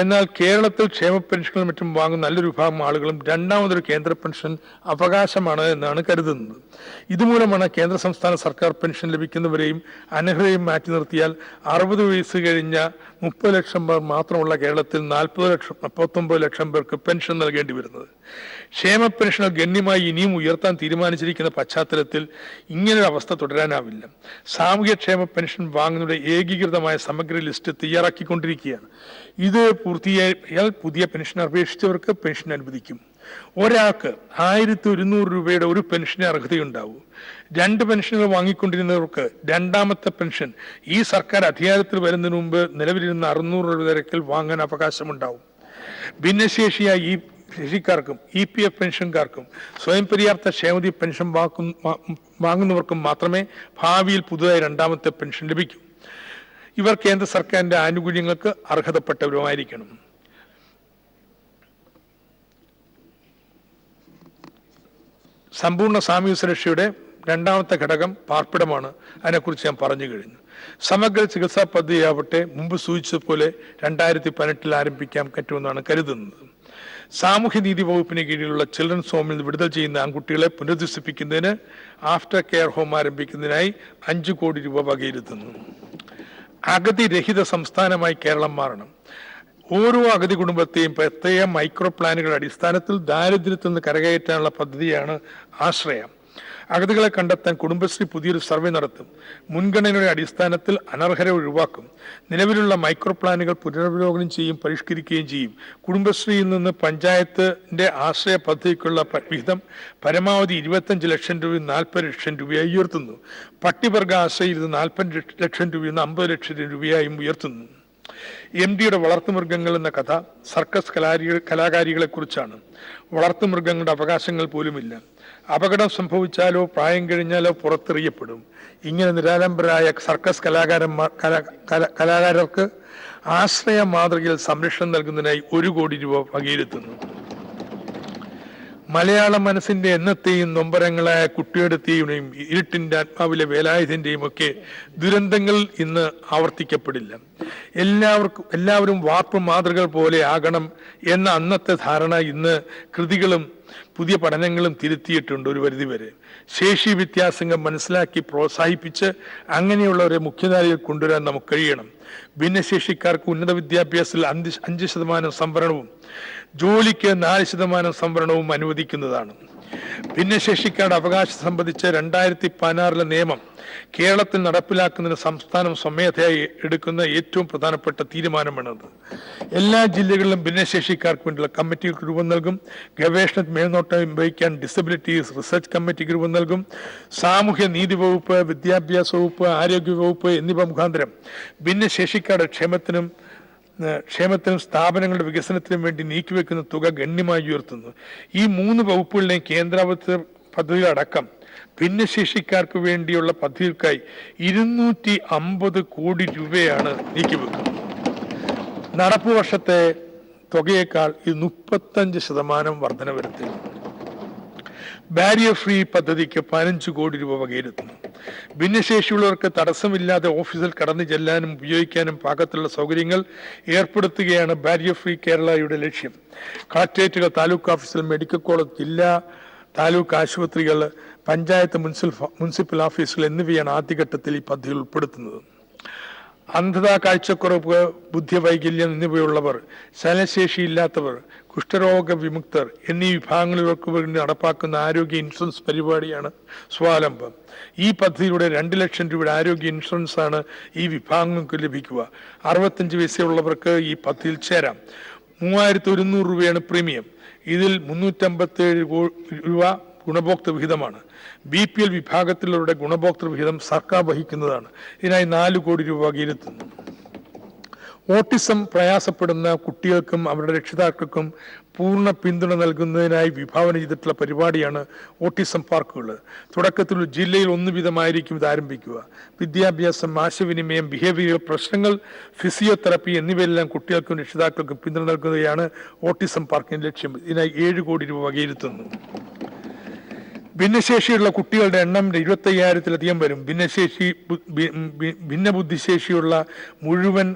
എന്നാൽ കേരളത്തിൽ ക്ഷേമ പെൻഷനുകളും മറ്റും വാങ്ങുന്ന നല്ലൊരു വിഭാഗം ആളുകളും രണ്ടാമതൊരു കേന്ദ്ര പെൻഷൻ അവകാശമാണ് എന്നാണ് കരുതുന്നത്. ഇതുമൂലമാണ് കേന്ദ്ര സംസ്ഥാന സർക്കാർ പെൻഷൻ ലഭിക്കുന്നവരെയും അനർഹരെയും മാറ്റി നിർത്തിയാൽ 60 വയസ്സ് കഴിഞ്ഞ 30 ലക്ഷം പേർ മാത്രമുള്ള കേരളത്തിൽ 49 ലക്ഷം പേർക്ക് പെൻഷൻ നൽകേണ്ടി വരുന്നത്. ക്ഷേമ പെൻഷനുകൾ ഗണ്യമായി ഇനിയും ഉയർത്താൻ തീരുമാനിച്ചിരിക്കുന്ന പശ്ചാത്തലത്തിൽ ഇങ്ങനൊരു അവസ്ഥ തുടരാനാവില്ല. സാമൂഹ്യ ക്ഷേമ പെൻഷൻ വാങ്ങുന്നവരുടെ ഏകീകൃതമായ സമഗ്ര ലിസ്റ്റ് തയ്യാറാക്കിക്കൊണ്ടിരിക്കുകയാണ്. ഇത് പൂർത്തിയായാൽ പുതിയ പെൻഷൻ അപേക്ഷിച്ചവർക്ക് പെൻഷൻ അനുവദിക്കും. ഒരാൾക്ക് 1100 രൂപയുടെ ഒരു പെൻഷന് അർഹതയുണ്ടാവൂ. 2 പെൻഷനുകൾ വാങ്ങിക്കൊണ്ടിരുന്നവർക്ക് രണ്ടാമത്തെ പെൻഷൻ ഈ സർക്കാർ അധികാരത്തിൽ വരുന്നതിന് മുമ്പ് നിലവിലിരുന്ന 600 രൂപ നിരക്കിൽ വാങ്ങാൻ അവകാശമുണ്ടാവും. ഭിന്നശേഷിയായ ഈ കൃഷിക്കാർക്കും EPF പെൻഷൻകാർക്കും സ്വയം പര്യാപ്ത ക്ഷേമനിധി പെൻഷൻ വാങ്ങുന്നവർക്കും മാത്രമേ ഭാവിയിൽ പുതുതായി രണ്ടാമത്തെ പെൻഷൻ ലഭിക്കൂ. ഇവർ കേന്ദ്ര സർക്കാരിന്റെ ആനുകൂല്യങ്ങൾക്ക് അർഹതപ്പെട്ടവരുമായിരിക്കണം. സമ്പൂർണ്ണ സാമൂഹ്യ സുരക്ഷയുടെ രണ്ടാമത്തെ ഘടകം പാർപ്പിടമാണ്. അതിനെക്കുറിച്ച് ഞാൻ പറഞ്ഞു കഴിഞ്ഞു. സമഗ്ര ചികിത്സാ പദ്ധതിയാവട്ടെ മുമ്പ് സൂചിച്ചതുപോലെ 2018 ആരംഭിക്കാൻ പറ്റുമെന്നാണ് കരുതുന്നത്. സാമൂഹ്യനീതി വകുപ്പിന് കീഴിലുള്ള ചിൽഡ്രൻസ് ഹോമിൽ നിന്ന് വിടുതൽ ചെയ്യുന്ന ആൺകുട്ടികളെ പുനരധിവസിപ്പിക്കുന്നതിന് ആഫ്റ്റർ കെയർ ഹോം ആരംഭിക്കുന്നതിനായി 5 കോടി രൂപ വകയിരുത്തുന്നു. അഗതി രഹിത സംസ്ഥാനമായി കേരളം മാറണം. ഓരോ അഗതി കുടുംബത്തെയും പ്രത്യേക മൈക്രോ പ്ലാനുകളുടെ അടിസ്ഥാനത്തിൽ ദാരിദ്ര്യത്തിൽ നിന്ന് കരകയറ്റാനുള്ള പദ്ധതിയാണ് ആശ്രയം. അഗതികളെ കണ്ടെത്താൻ കുടുംബശ്രീ പുതിയൊരു സർവേ നടത്തും. മുൻഗണനയുടെ അടിസ്ഥാനത്തിൽ അനർഹരെ ഒഴിവാക്കും. നിലവിലുള്ള മൈക്രോ പ്ലാനുകൾ പുനരവലോകനം ചെയ്യും, പരിഷ്കരിക്കുകയും ചെയ്യും. കുടുംബശ്രീയിൽ നിന്ന് പഞ്ചായത്തിന്റെ ആശ്രയ പദ്ധതിക്കുള്ള വിഹിതം പരമാവധി 25 ലക്ഷം രൂപയും 40 ലക്ഷം രൂപയായി ഉയർത്തുന്നു. പട്ടികവർഗ ആശ്രയിൽ ഇത് 40 ലക്ഷം രൂപയിൽ നിന്ന് 50 ലക്ഷം രൂപയായും ഉയർത്തുന്നു. MDയുടെ വളർത്തുമൃഗങ്ങൾ എന്ന കഥ സർക്കസ് കലാകാരികളെ കുറിച്ചാണ്. വളർത്തുമൃഗങ്ങളുടെ അവകാശങ്ങൾ പോലുമില്ല. അപകടം സംഭവിച്ചാലോ പ്രായം കഴിഞ്ഞാലോ പുറത്തെറിയപ്പെടും. ഇങ്ങനെ നിരാലംബരായ സർക്കസ് കലാകാരർക്ക് ആശ്രയ മാതൃകയിൽ സംരക്ഷണം നൽകുന്നതിനായി 1 കോടി രൂപ വകയിരുത്തുന്നു. മലയാള മനസ്സിന്റെ എന്നത്തെയും നൊമ്പരങ്ങളായ കുട്ടിയെടുത്തിയും ഇരുട്ടിന്റെ ആത്മാവിലെ വേലായുധന്റെയും ഒക്കെ ദുരന്തങ്ങൾ ഇന്ന് ആവർത്തിക്കപ്പെടില്ല. എല്ലാവരും വാർപ്പ് മാതൃകൾ പോലെ ആകണം എന്ന അന്നത്തെ ധാരണ ഇന്ന് കൃതികളും പുതിയ പഠനങ്ങളും തിരുത്തിയിട്ടുണ്ട്. ഒരു പരിധിവരെ ശേഷി വ്യത്യാസങ്ങൾ മനസ്സിലാക്കി പ്രോത്സാഹിപ്പിച്ച് അങ്ങനെയുള്ളവരെ മുഖ്യധാരയിൽ കൊണ്ടുവരാൻ നമുക്ക് കഴിയണം. ഭിന്നശേഷിക്കാർക്ക് ഉന്നത വിദ്യാഭ്യാസത്തിൽ 5% സംവരണവും ജോലിക്ക് 4% സംവരണവും അനുവദിക്കുന്നതാണ്. ഭിന്നശേഷിക്കാരുടെ അവകാശം സംബന്ധിച്ച് 2016 നിയമം കേരളത്തിൽ നടപ്പിലാക്കുന്നതിന് സംസ്ഥാനം സ്വമേധയായി എടുക്കുന്ന ഏറ്റവും പ്രധാനപ്പെട്ട തീരുമാനമാണത്. എല്ലാ ജില്ലകളിലും ഭിന്നശേഷിക്കാർക്ക് വേണ്ടിയുള്ള കമ്മിറ്റികൾക്ക് രൂപം നൽകും. ഗവേഷണ മേൽനോട്ടം വഹിക്കാൻ ഡിസബിലിറ്റീസ് റിസർച്ച് കമ്മിറ്റിക്ക് രൂപം നൽകും. സാമൂഹ്യ നീതി വകുപ്പ്, വിദ്യാഭ്യാസ വകുപ്പ്, ആരോഗ്യ വകുപ്പ് എന്നിവ മുഖാന്തരം ഭിന്നശേഷിക്കാരുടെ ക്ഷേമത്തിനും സ്ഥാപനങ്ങളുടെ വികസനത്തിനും വേണ്ടി നീക്കിവെക്കുന്ന തുക ഗണ്യമായി ഉയർത്തുന്നു. ഈ 3 വകുപ്പുകളിലെയും കേന്ദ്രാവിഷ്കൃത പദ്ധതികളടക്കം ഭിന്നശേഷിക്കാർക്ക് വേണ്ടിയുള്ള പദ്ധതികൾക്കായി 250 കോടി രൂപയാണ് നീക്കിവെക്കുന്നത്. നടപ്പു വർഷത്തെ തുകയേക്കാൾ ഇത് 35% വർധന വരുത്തി. ബാരിയർ ഫ്രീ പദ്ധതിക്ക് 15 കോടി രൂപ വകയിരുത്തുന്നു. ഭിന്നശേഷിയുള്ളവർക്ക് തടസ്സമില്ലാതെ ഓഫീസിൽ കടന്നു ചെല്ലാനും ഉപയോഗിക്കാനും പാകത്തിലുള്ള സൗകര്യങ്ങൾ ഏർപ്പെടുത്തുകയാണ് ബാരിയർ ഫ്രീ കേരളയുടെ ലക്ഷ്യം. കളക്ടറേറ്റുകൾ, താലൂക്ക് ഓഫീസുകൾ, മെഡിക്കൽ കോളേജ്, ജില്ലാ താലൂക്ക് ആശുപത്രികൾ, പഞ്ചായത്ത്, മുനിസിപ്പൽ ഓഫീസുകൾ എന്നിവയാണ് ആദ്യഘട്ടത്തിൽ ഈ പദ്ധതിയിൽ ഉൾപ്പെടുത്തുന്നത്. അന്ധത, കാഴ്ചക്കുറവ്, ബുദ്ധിവൈകല്യം എന്നിവയുള്ളവർ, ചലനശേഷിയില്ലാത്തവർ, കുഷ്ഠരോഗ വിമുക്തർ എന്നീ വിഭാഗങ്ങൾക്ക് വേണ്ടി നടപ്പാക്കുന്ന ആരോഗ്യ ഇൻഷുറൻസ് പരിപാടിയാണ് സ്വാവലംബം. ഈ പദ്ധതിയിലൂടെ 2 ലക്ഷം രൂപയുടെ ആരോഗ്യ ഇൻഷുറൻസ് ആണ് ഈ വിഭാഗങ്ങൾക്ക് ലഭിക്കുക. 65 വയസ്സുള്ളവർക്ക് ഈ പദ്ധതിയിൽ ചേരാം. 3100 രൂപയാണ് പ്രീമിയം. ഇതിൽ 357 രൂപ ഗുണഭോക്തൃ വിഹിതമാണ്. BPL വിഭാഗത്തിലുള്ളവരുടെ ഗുണഭോക്തൃ വിഹിതം സർക്കാർ വഹിക്കുന്നതാണ്. ഇതിനായി 4 കോടി രൂപ വകയിരുത്തുന്നു. ഓട്ടിസം പ്രയാസപ്പെടുന്ന കുട്ടികൾക്കും അവരുടെ രക്ഷിതാക്കൾക്കും പൂർണ്ണ പിന്തുണ നൽകുന്നതിനായി വിഭാവന ചെയ്തിട്ടുള്ള പരിപാടിയാണ് ഓട്ടിസം പാർക്കുകൾ. തുടക്കത്തിൽ ജില്ലയിൽ 1 വീതമായിരിക്കും ഇത് ആരംഭിക്കുക. വിദ്യാഭ്യാസം, ആശയവിനിമയം, ബിഹേവിയർ പ്രശ്നങ്ങൾ, ഫിസിയോതെറപ്പി എന്നിവയെല്ലാം കുട്ടികൾക്കും രക്ഷിതാക്കൾക്കും പിന്തുണ നൽകുന്നതാണ് ഓട്ടിസം പാർക്കിന്റെ ലക്ഷ്യം. ഇതിനായി 7 കോടി രൂപ വകയിരുത്തുന്നു. ഭിന്നശേഷിയുള്ള കുട്ടികളുടെ എണ്ണം 25,000-ലധികം വരും. ഭിന്നബുദ്ധിശേഷിയുള്ള മുഴുവൻ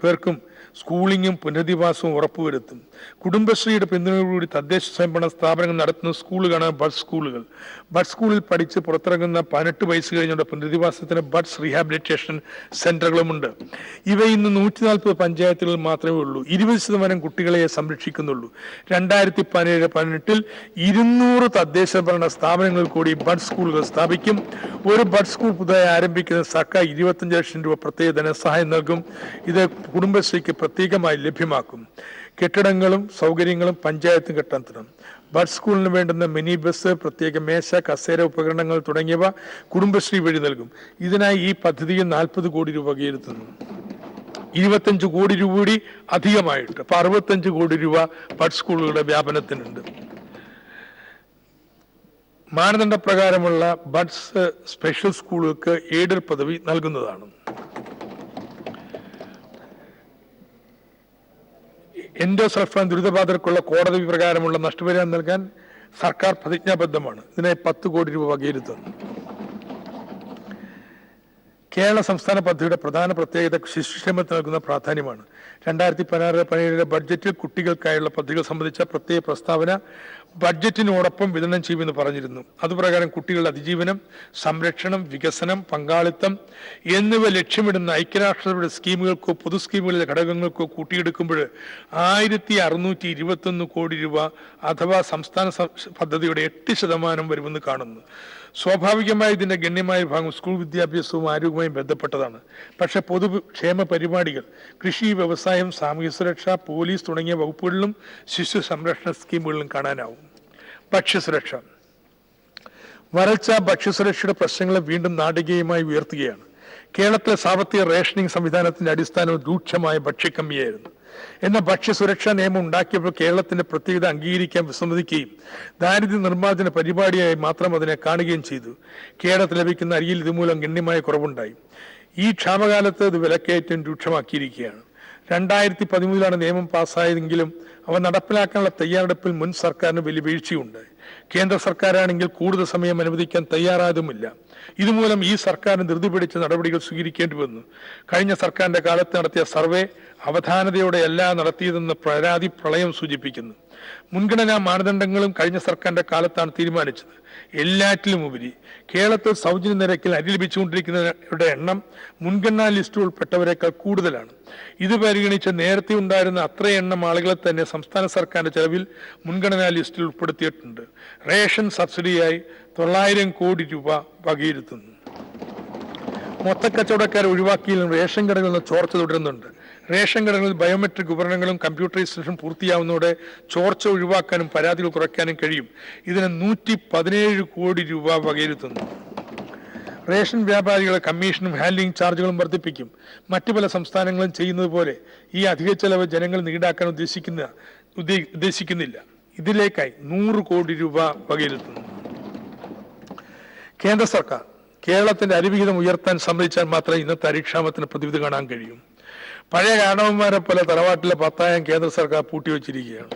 പേർക്കും സ്കൂളിങ്ങും പുനരധിവാസവും ഉറപ്പുവരുത്തും. കുടുംബശ്രീയുടെ പിന്തുണയോടുകൂടി തദ്ദേശ സ്വയംഭരണ സ്ഥാപനങ്ങൾ നടത്തുന്ന സ്കൂളുകളാണ് ബഡ് സ്കൂളുകൾ. ബഡ് സ്കൂളിൽ പഠിച്ച് പുറത്തിറങ്ങുന്ന 18 വയസ്സ് കഴിഞ്ഞുള്ള പുനരധിവാസത്തിന് ബഡ്സ് റീഹാബിലിറ്റേഷൻ സെന്ററുകളുമുണ്ട്. ഇവ ഇന്ന് 140 പഞ്ചായത്തുകളിൽ മാത്രമേ ഉള്ളൂ. 20% കുട്ടികളെ സംരക്ഷിക്കുന്നുള്ളൂ. 2017-18 200 തദ്ദേശ ഭരണ സ്ഥാപനങ്ങളിൽ കൂടി ബഡ് സ്കൂളുകൾ സ്ഥാപിക്കും. ഒരു ബഡ് സ്കൂൾ പുതുതായി ആരംഭിക്കുന്ന സർക്കാർ 25 ലക്ഷം രൂപ പ്രത്യേക ധനസഹായം നൽകും. ഇത് കുടുംബശ്രീക്ക് പ്രത്യേകമായി ലഭ്യമാക്കും. കെട്ടിടങ്ങളും സൗകര്യങ്ങളും പഞ്ചായത്ത് കെട്ടിടം. ബഡ് സ്കൂളിന് വേണ്ടുന്ന മിനി ബസ്, പ്രത്യേക മേശ, കസേര, ഉപകരണങ്ങൾ തുടങ്ങിയവ കുടുംബശ്രീ വഴി നൽകും. ഇതിനായി ഈ പദ്ധതിയിൽ 40 കോടി രൂപ വകയിരുത്തുന്നു. 25 കോടി രൂപ കൂടി അധികമായിട്ട് 65 കോടി രൂപ ബഡ് സ്കൂളുകളുടെ വ്യാപനത്തിനുണ്ട്. മാനദണ്ഡപ്രകാരമുള്ള ബഡ്സ് സ്പെഷ്യൽ സ്കൂളുകൾക്ക് എയ്ഡഡ് പദവി നൽകുന്നതാണ്. എൻഡോസൾഫാൻ ദുരിതബാധിതർക്കുള്ള കോടതി പ്രകാരമുള്ള നഷ്ടപരിഹാരം നൽകാൻ സർക്കാർ പ്രതിജ്ഞാബദ്ധമാണ്. ഇതിനായി 10 കോടി രൂപ വകയിരുത്തുന്നു. കേരള സംസ്ഥാന പദ്ധതിയുടെ പ്രധാന പ്രത്യേകത ശിശുക്ഷേമത്തിന് നൽകുന്ന പ്രാധാന്യമാണ്. 2016-17 ബഡ്ജറ്റിൽ കുട്ടികൾക്കായുള്ള പദ്ധതികൾ സംബന്ധിച്ച പ്രത്യേക പ്രസ്താവന ബഡ്ജറ്റിനോടൊപ്പം വിതരണം ചെയ്യുമെന്ന് പറഞ്ഞിരുന്നു. അതുപ്രകാരം കുട്ടികളുടെ അതിജീവനം, സംരക്ഷണം, വികസനം, പങ്കാളിത്തം എന്നിവ ലക്ഷ്യമിടുന്ന ഐക്യരാഷ്ട്രസഭയുടെ സ്കീമുകൾക്കോ പൊതു സ്കീമുകളിലെ ഘടകങ്ങൾക്കോ കൂട്ടിയെടുക്കുമ്പോൾ 1621 കോടി രൂപ അഥവാ സംസ്ഥാന പദ്ധതിയുടെ 8% വരുമെന്ന് കാണുന്നു. സ്വാഭാവികമായി ഇതിന്റെ ഗണ്യമായ ഭാഗം സ്കൂൾ വിദ്യാഭ്യാസവും ആരോഗ്യവുമായി ബന്ധപ്പെട്ടതാണ്. പക്ഷെ പൊതുക്ഷേമ പരിപാടികൾ കൃഷി, വ്യവസായം, സാമൂഹ്യ സുരക്ഷ, പോലീസ് തുടങ്ങിയ വകുപ്പുകളിലും ശിശു സംരക്ഷണ സ്കീമുകളിലും കാണാനാവും. ഭക്ഷ്യസുരക്ഷ. വരൾച്ച ഭക്ഷ്യസുരക്ഷയുടെ പ്രശ്നങ്ങളെ വീണ്ടും നാടകീയമായി ഉയർത്തുകയാണ്. കേരളത്തിലെ സാമ്പത്തിക റേഷനിങ് സംവിധാനത്തിന്റെ അടിസ്ഥാനവും രൂക്ഷമായ ഭക്ഷ്യക്കമ്മിയായിരുന്നു. എന്നാൽ ഭക്ഷ്യസുരക്ഷാ നിയമം ഉണ്ടാക്കിയപ്പോൾ കേരളത്തിന്റെ പ്രത്യേകത അംഗീകരിക്കാൻ വിസമ്മതിക്കുകയും ദാരിദ്ര്യ നിർമ്മാർജ്ജന പരിപാടിയായി മാത്രം അതിനെ കാണുകയും ചെയ്തു. കേരളത്തിൽ ലഭിക്കുന്ന അരിയിൽ ഇതുമൂലം ഗണ്യമായ കുറവുണ്ടായി. ഈ ക്ഷാമകാലത്ത് ഇത് വിലക്കയറ്റം രൂക്ഷമാക്കിയിരിക്കുകയാണ്. 2013 നിയമം പാസ്സായതെങ്കിലും അവ നടപ്പിലാക്കാനുള്ള തയ്യാറെടുപ്പിൽ മുൻ സർക്കാരിന് വലിയ വീഴ്ചയുണ്ടായി. കേന്ദ്ര സർക്കാരാണെങ്കിൽ കൂടുതൽ സമയം അനുവദിക്കാൻ തയ്യാറായതുമില്ല. ഇതുമൂലം ഈ സർക്കാരിന് ധൃതി പിടിച്ച നടപടികൾ സ്വീകരിക്കേണ്ടി വന്നു. കഴിഞ്ഞ സർക്കാരിന്റെ കാലത്ത് നടത്തിയ സർവേ അവധാനതയോടെയല്ല നടത്തിയതെന്ന് പരാതി പ്രളയം സൂചിപ്പിക്കുന്നു. മുൻഗണനാ മാനദണ്ഡങ്ങളും കഴിഞ്ഞ സർക്കാരിന്റെ കാലത്താണ് തീരുമാനിച്ചത്. എല്ലാറ്റിലും ഉപരി കേരളത്തിൽ സൗജന്യ നിരക്കിൽ അരി ലഭിച്ചുകൊണ്ടിരിക്കുന്നവരുടെ എണ്ണം മുൻഗണനാ ലിസ്റ്റിൽ ഉൾപ്പെട്ടവരെക്കാൾ കൂടുതലാണ്. ഇത് പരിഗണിച്ച് നേരത്തെ ഉണ്ടായിരുന്ന അത്ര എണ്ണം ആളുകളെ തന്നെ സംസ്ഥാന സർക്കാരിന്റെ ചെലവിൽ മുൻഗണനാ ലിസ്റ്റിൽ ഉൾപ്പെടുത്തിയിട്ടുണ്ട്. റേഷൻ സബ്സിഡിയായി 900 കോടി രൂപ വകയിരുത്തുന്നു. മൊത്തക്കച്ചവടക്കാരെ ഒഴിവാക്കിയാലും റേഷൻ കടകളിൽ നിന്ന് ചോർച്ച തുടരുന്നുണ്ട്. റേഷൻ കടകളിൽ ബയോമെട്രിക് ഉപകരണങ്ങളും കമ്പ്യൂട്ടറൈസേഷൻ പൂർത്തിയാവുന്നതോടെ ചോർച്ച ഒഴിവാക്കാനും പരാതികൾ കുറയ്ക്കാനും കഴിയും. ഇതിന് 117 കോടി രൂപ വകയിരുത്തുന്നു. റേഷൻ വ്യാപാരികളെ കമ്മീഷനും ഹാൻഡ്ലിംഗ് ചാർജുകളും വർദ്ധിപ്പിക്കും. മറ്റു പല സംസ്ഥാനങ്ങളും ചെയ്യുന്നത് പോലെ ഈ അധിക ചെലവ് ജനങ്ങൾ ഈടാക്കാൻ ഉദ്ദേശിക്കുന്നില്ല. ഇതിലേക്കായി 100 കോടി രൂപ വകയിരുത്തുന്നു. കേന്ദ്ര സർക്കാർ കേരളത്തിന്റെ അരിവിഹിതം ഉയർത്താൻ സമ്മതിച്ചാൽ മാത്രമേ ഇന്നത്തെ അരിക്ഷാമത്തിന് പ്രതിവിധി കാണാൻ കഴിയും. പഴയ കാരണവന്മാരെ പോലെ തറവാട്ടിലെ 10,000 കേന്ദ്ര സർക്കാർ പൂട്ടിവെച്ചിരിക്കുകയാണ്.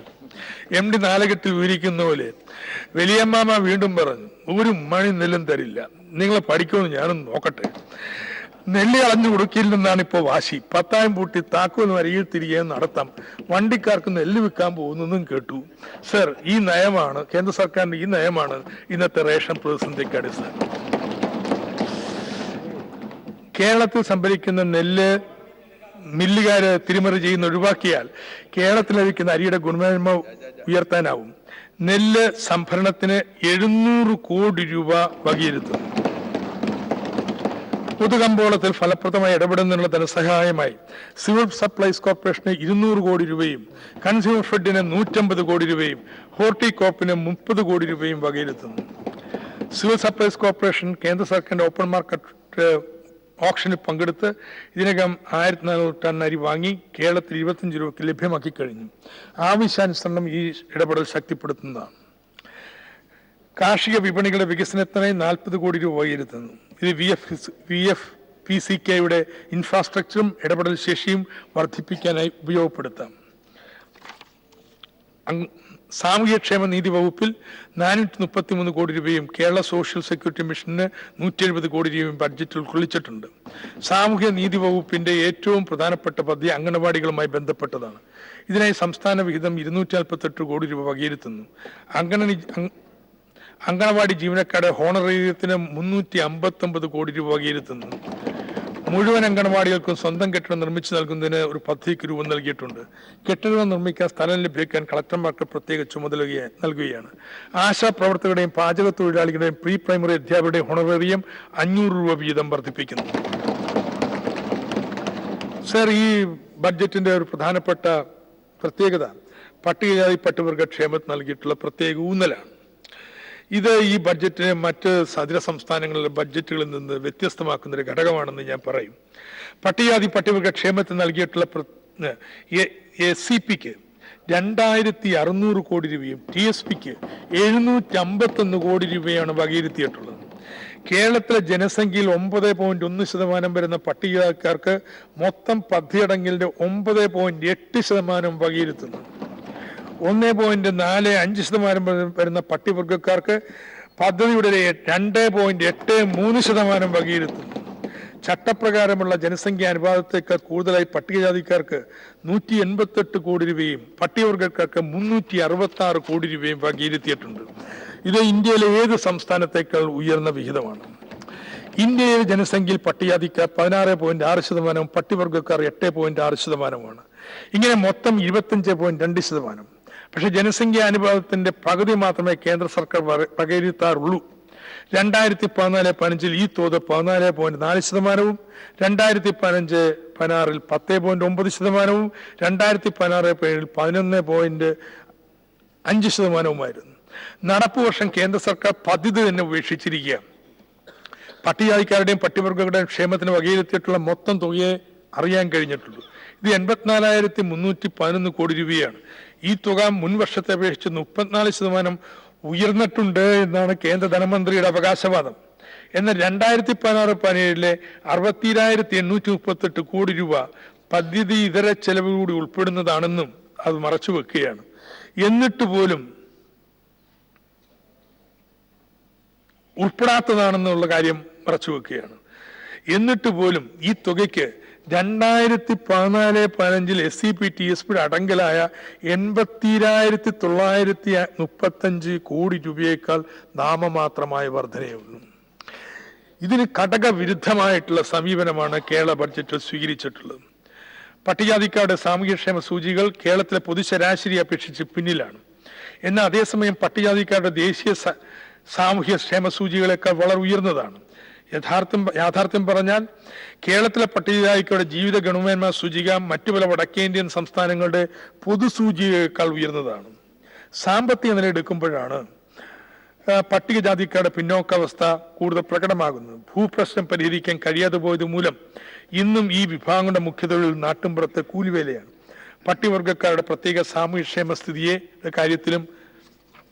MD നാലകെട്ടിൽ വിവരിക്കുന്ന പോലെ വലിയമ്മാമ വീണ്ടും പറഞ്ഞു, ഒരു മണി നെല്ലും തരില്ല, നിങ്ങളെ പഠിക്കുമെന്ന് ഞാനും നോക്കട്ടെ. നെല്ല് കളഞ്ഞു കൊടുക്കില്ലെന്നാണ് ഇപ്പോൾ വാശി. 10,000 പൂട്ടി താക്കോൽ വരിയിൽ തിരികെ നടത്താം. വണ്ടിക്കാർക്ക് നെല്ല് വിൽക്കാൻ പോകുന്നതും കേട്ടു. സർ, ഈ നയമാണ് കേന്ദ്ര സർക്കാരിന്റെ ഈ നയമാണ് ഇന്നത്തെ റേഷൻ പ്രതിസന്ധിക്ക് അടിസ്ഥാനം. കേരളത്തിൽ സംഭരിക്കുന്ന നെല്ല് മില്ലുകാര് തിരിമറി ചെയ്യുന്ന ഒഴിവാക്കിയാൽ കേരളത്തിൽ ലഭിക്കുന്ന അരിയുടെ ഗുണമേന്മ ഉയർത്താനാവും. നെല്ല് സംഭരണത്തിന് 700 കോടി രൂപ വകയിരുത്തും. പൊതുകമ്പോളത്തിൽ ഫലപ്രദമായി ഇടപെടുന്നതിനുള്ള ധനസഹായമായി സിവിൽ സപ്ലൈസ് കോർപ്പറേഷന് 200 കോടി രൂപയും കൺസ്യൂമർ ഫെഡിന് 150 കോടി രൂപയും ഹോർട്ടികോപ്പിന് 30 കോടി രൂപയും വകയിരുത്തുന്നു. സിവിൽ സപ്ലൈസ് കോർപ്പറേഷൻ കേന്ദ്ര സർക്കാരിന്റെ ഓപ്പൺ മാർക്കറ്റ് ഓപ്ഷനിൽ പങ്കെടുത്ത് ഇതിനകം 1400 ടൺ അരി വാങ്ങി കേരളത്തിൽ 25 രൂപയ്ക്ക് ലഭ്യമാക്കി കഴിഞ്ഞു. ആവശ്യാനുസരണം ഈ ഇടപെടൽ ശക്തിപ്പെടുത്തുന്നതാണ്. കാർഷിക വിപണികളുടെ വികസനത്തിനായി 40 കോടി രൂപ വകയിരുത്തുന്നു. ഇത് VFPCKയുടെ ഇൻഫ്രാസ്ട്രക്ചറും ഇടപെടൽ ശേഷിയും വർദ്ധിപ്പിക്കാനായി ഉപയോഗപ്പെടുത്താം. സാമൂഹ്യക്ഷേമ നീതി വകുപ്പിൽ 433 കോടി രൂപയും കേരള സോഷ്യൽ സെക്യൂരിറ്റി മിഷന് 170 കോടി രൂപയും ബഡ്ജറ്റിൽ ഉൾക്കൊള്ളിച്ചിട്ടുണ്ട്. സാമൂഹ്യ നീതി വകുപ്പിന്റെ ഏറ്റവും പ്രധാനപ്പെട്ട പദ്ധതി അംഗനവാടികളുമായി ബന്ധപ്പെട്ടതാണ്. ഇതിനായി സംസ്ഥാന വിഹിതം 248 കോടി രൂപ വകയിരുത്തുന്നു. അംഗനവാടി ജീവനക്കാരുടെ ഹോണറേറിയത്തിന് 359 കോടി രൂപ വകയിരുത്തുന്നു. മുഴുവൻ അംഗനവാടികൾക്കും സ്വന്തം കെട്ടിടം നിർമ്മിച്ചു നൽകുന്നതിന് ഒരു പദ്ധതിക്ക് രൂപം നൽകിയിട്ടുണ്ട്. കെട്ടിടം നിർമ്മിക്കാൻ സ്ഥലം ലഭ്യമാക്കാൻ കളക്ടർമാർക്ക് പ്രത്യേക ചുമതല നൽകുകയാണ്. ആശാ പ്രവർത്തകരുടെയും പാചക തൊഴിലാളികളുടെയും പ്രീ പ്രൈമറി അധ്യാപകരുടെയും ഹോണറേറിയം 500 രൂപ വീതം വർദ്ധിപ്പിക്കുന്നു. സർ, ഈ ബഡ്ജറ്റിന്റെ ഒരു പ്രധാനപ്പെട്ട പ്രത്യേകത പട്ടികജാതി പട്ടികവർഗ ക്ഷേമത്തിന് നൽകിയിട്ടുള്ള പ്രത്യേക ഊന്നലാണ്. ഇത് ഈ ബഡ്ജറ്റിനെ മറ്റ് സദൃശ സംസ്ഥാനങ്ങളിലെ ബഡ്ജറ്റുകളിൽ നിന്ന് വ്യത്യസ്തമാക്കുന്ന ഒരു ഘടകമാണെന്ന് ഞാൻ പറയും. പട്ടികജാതി പട്ടികവർഗ ക്ഷേമത്തിന് നൽകിയിട്ടുള്ള SCPക്ക് 2600 കോടി രൂപയും TSPക്ക് 751 കോടി രൂപയാണ് വകയിരുത്തിയിട്ടുള്ളത്. കേരളത്തിലെ ജനസംഖ്യയിൽ 9.1% വരുന്ന പട്ടികജാതിക്കാർക്ക് മൊത്തം പദ്ധതിയടങ്കലിന്റെ 9.8% വകയിരുത്തുന്നു. 1.45% വരുന്ന പട്ടികവർഗക്കാർക്ക് പദ്ധതിയുടെ 2.83% വകയിരുത്തുന്നു. ചട്ടപ്രകാരമുള്ള ജനസംഖ്യ അനുപാതത്തേക്കാൾ കൂടുതലായി പട്ടികജാതിക്കാർക്ക് 188 കോടി രൂപയും പട്ടികവർഗക്കാർക്ക് 366 കോടി രൂപയും വകയിരുത്തിയിട്ടുണ്ട്. ഇത് ഇന്ത്യയിലെ ഏത് സംസ്ഥാനത്തേക്കാൾ ഉയർന്ന വിഹിതമാണ്. ഇന്ത്യയിലെ ജനസംഖ്യയിൽ പട്ടികജാതിക്കാർ 16.6%, പട്ടികവർഗക്കാർ 8.6%. ഇങ്ങനെ മൊത്തം 25.2%. പക്ഷെ ജനസംഖ്യാ അനുപാതത്തിന്റെ പകുതി മാത്രമേ കേന്ദ്ര സർക്കാർ വകയിരുത്താറുള്ളൂ. 2014-15 ഈ തോത് 14.4%, 2015-16 10.9%, 2016-17 11.5%. നടപ്പ് വർഷം കേന്ദ്ര സർക്കാർ പദ്ധതി തന്നെ ഉപേക്ഷിച്ചിരിക്കുക. പട്ടികജാതിക്കാരുടെയും പട്ടികവർഗങ്ങളുടെയും ക്ഷേമത്തിന് വകയിരുത്തിയിട്ടുള്ള മൊത്തം തുകയെ അറിയാൻ കഴിഞ്ഞിട്ടുള്ളൂ. ഇത് 84,311 കോടി രൂപയാണ്. ഈ തുക മുൻ വർഷത്തെ അപേക്ഷിച്ച് 34% ഉയർന്നിട്ടുണ്ട് എന്നാണ് കേന്ദ്ര ധനമന്ത്രിയുടെ അവകാശവാദം. എന്നാൽ 2016-17 62,838 കോടി രൂപ പദ്ധതി ഇതര ചെലവ് കൂടി ഉൾപ്പെടുന്നതാണെന്നും അത് മറച്ചു വെക്കുകയാണ്. എന്നിട്ട് പോലും ഉൾപ്പെടാത്തതാണെന്നുള്ള കാര്യം മറച്ചു വെക്കുകയാണ്. എന്നിട്ട് പോലും ഈ തുകയ്ക്ക് 2014-15 SCP-TSP അടങ്കലായ 80,935 കോടി രൂപയേക്കാൾ നാമമാത്രമായ വർധനയുള്ളൂ. ഇതിന് ഘടകവിരുദ്ധമായിട്ടുള്ള സമീപനമാണ് കേരള ബഡ്ജറ്റിൽ സ്വീകരിച്ചിട്ടുള്ളത്. പട്ടികജാതിക്കാരുടെ സാമൂഹ്യക്ഷേമ സൂചികൾ കേരളത്തിലെ പൊതുശരാശരി അപേക്ഷിച്ച് പിന്നിലാണ്. എന്നാൽ അതേസമയം പട്ടികജാതിക്കാരുടെ ദേശീയ സാമൂഹ്യക്ഷേമ സൂചികളേക്കാൾ വളരെ ഉയർന്നതാണ്. യാഥാർത്ഥ്യം പറഞ്ഞാൽ കേരളത്തിലെ പട്ടികജാതിക്കാരുടെ ജീവിത ഗുണമേന്മ സൂചിക മറ്റു പല വടക്കേന്ത്യൻ സംസ്ഥാനങ്ങളുടെ പൊതുസൂചികയേക്കാൾ ഉയർന്നതാണ്. സാമ്പത്തിക നില എടുക്കുമ്പോഴാണ് പട്ടികജാതിക്കാരുടെ പിന്നോക്കാവസ്ഥ കൂടുതൽ പ്രകടമാകുന്നത്. ഭൂപ്രശ്നം പരിഹരിക്കാൻ കഴിയാതെ പോയത് മൂലം ഇന്നും ഈ വിഭാഗങ്ങളുടെ മുഖ്യതൊഴിൽ നാട്ടുംപുറത്തെ കൂലിവേലയാണ്. പട്ടികവർഗക്കാരുടെ പ്രത്യേക സാമൂഹ്യക്ഷേമ സ്ഥിതിയെ കാര്യത്തിലും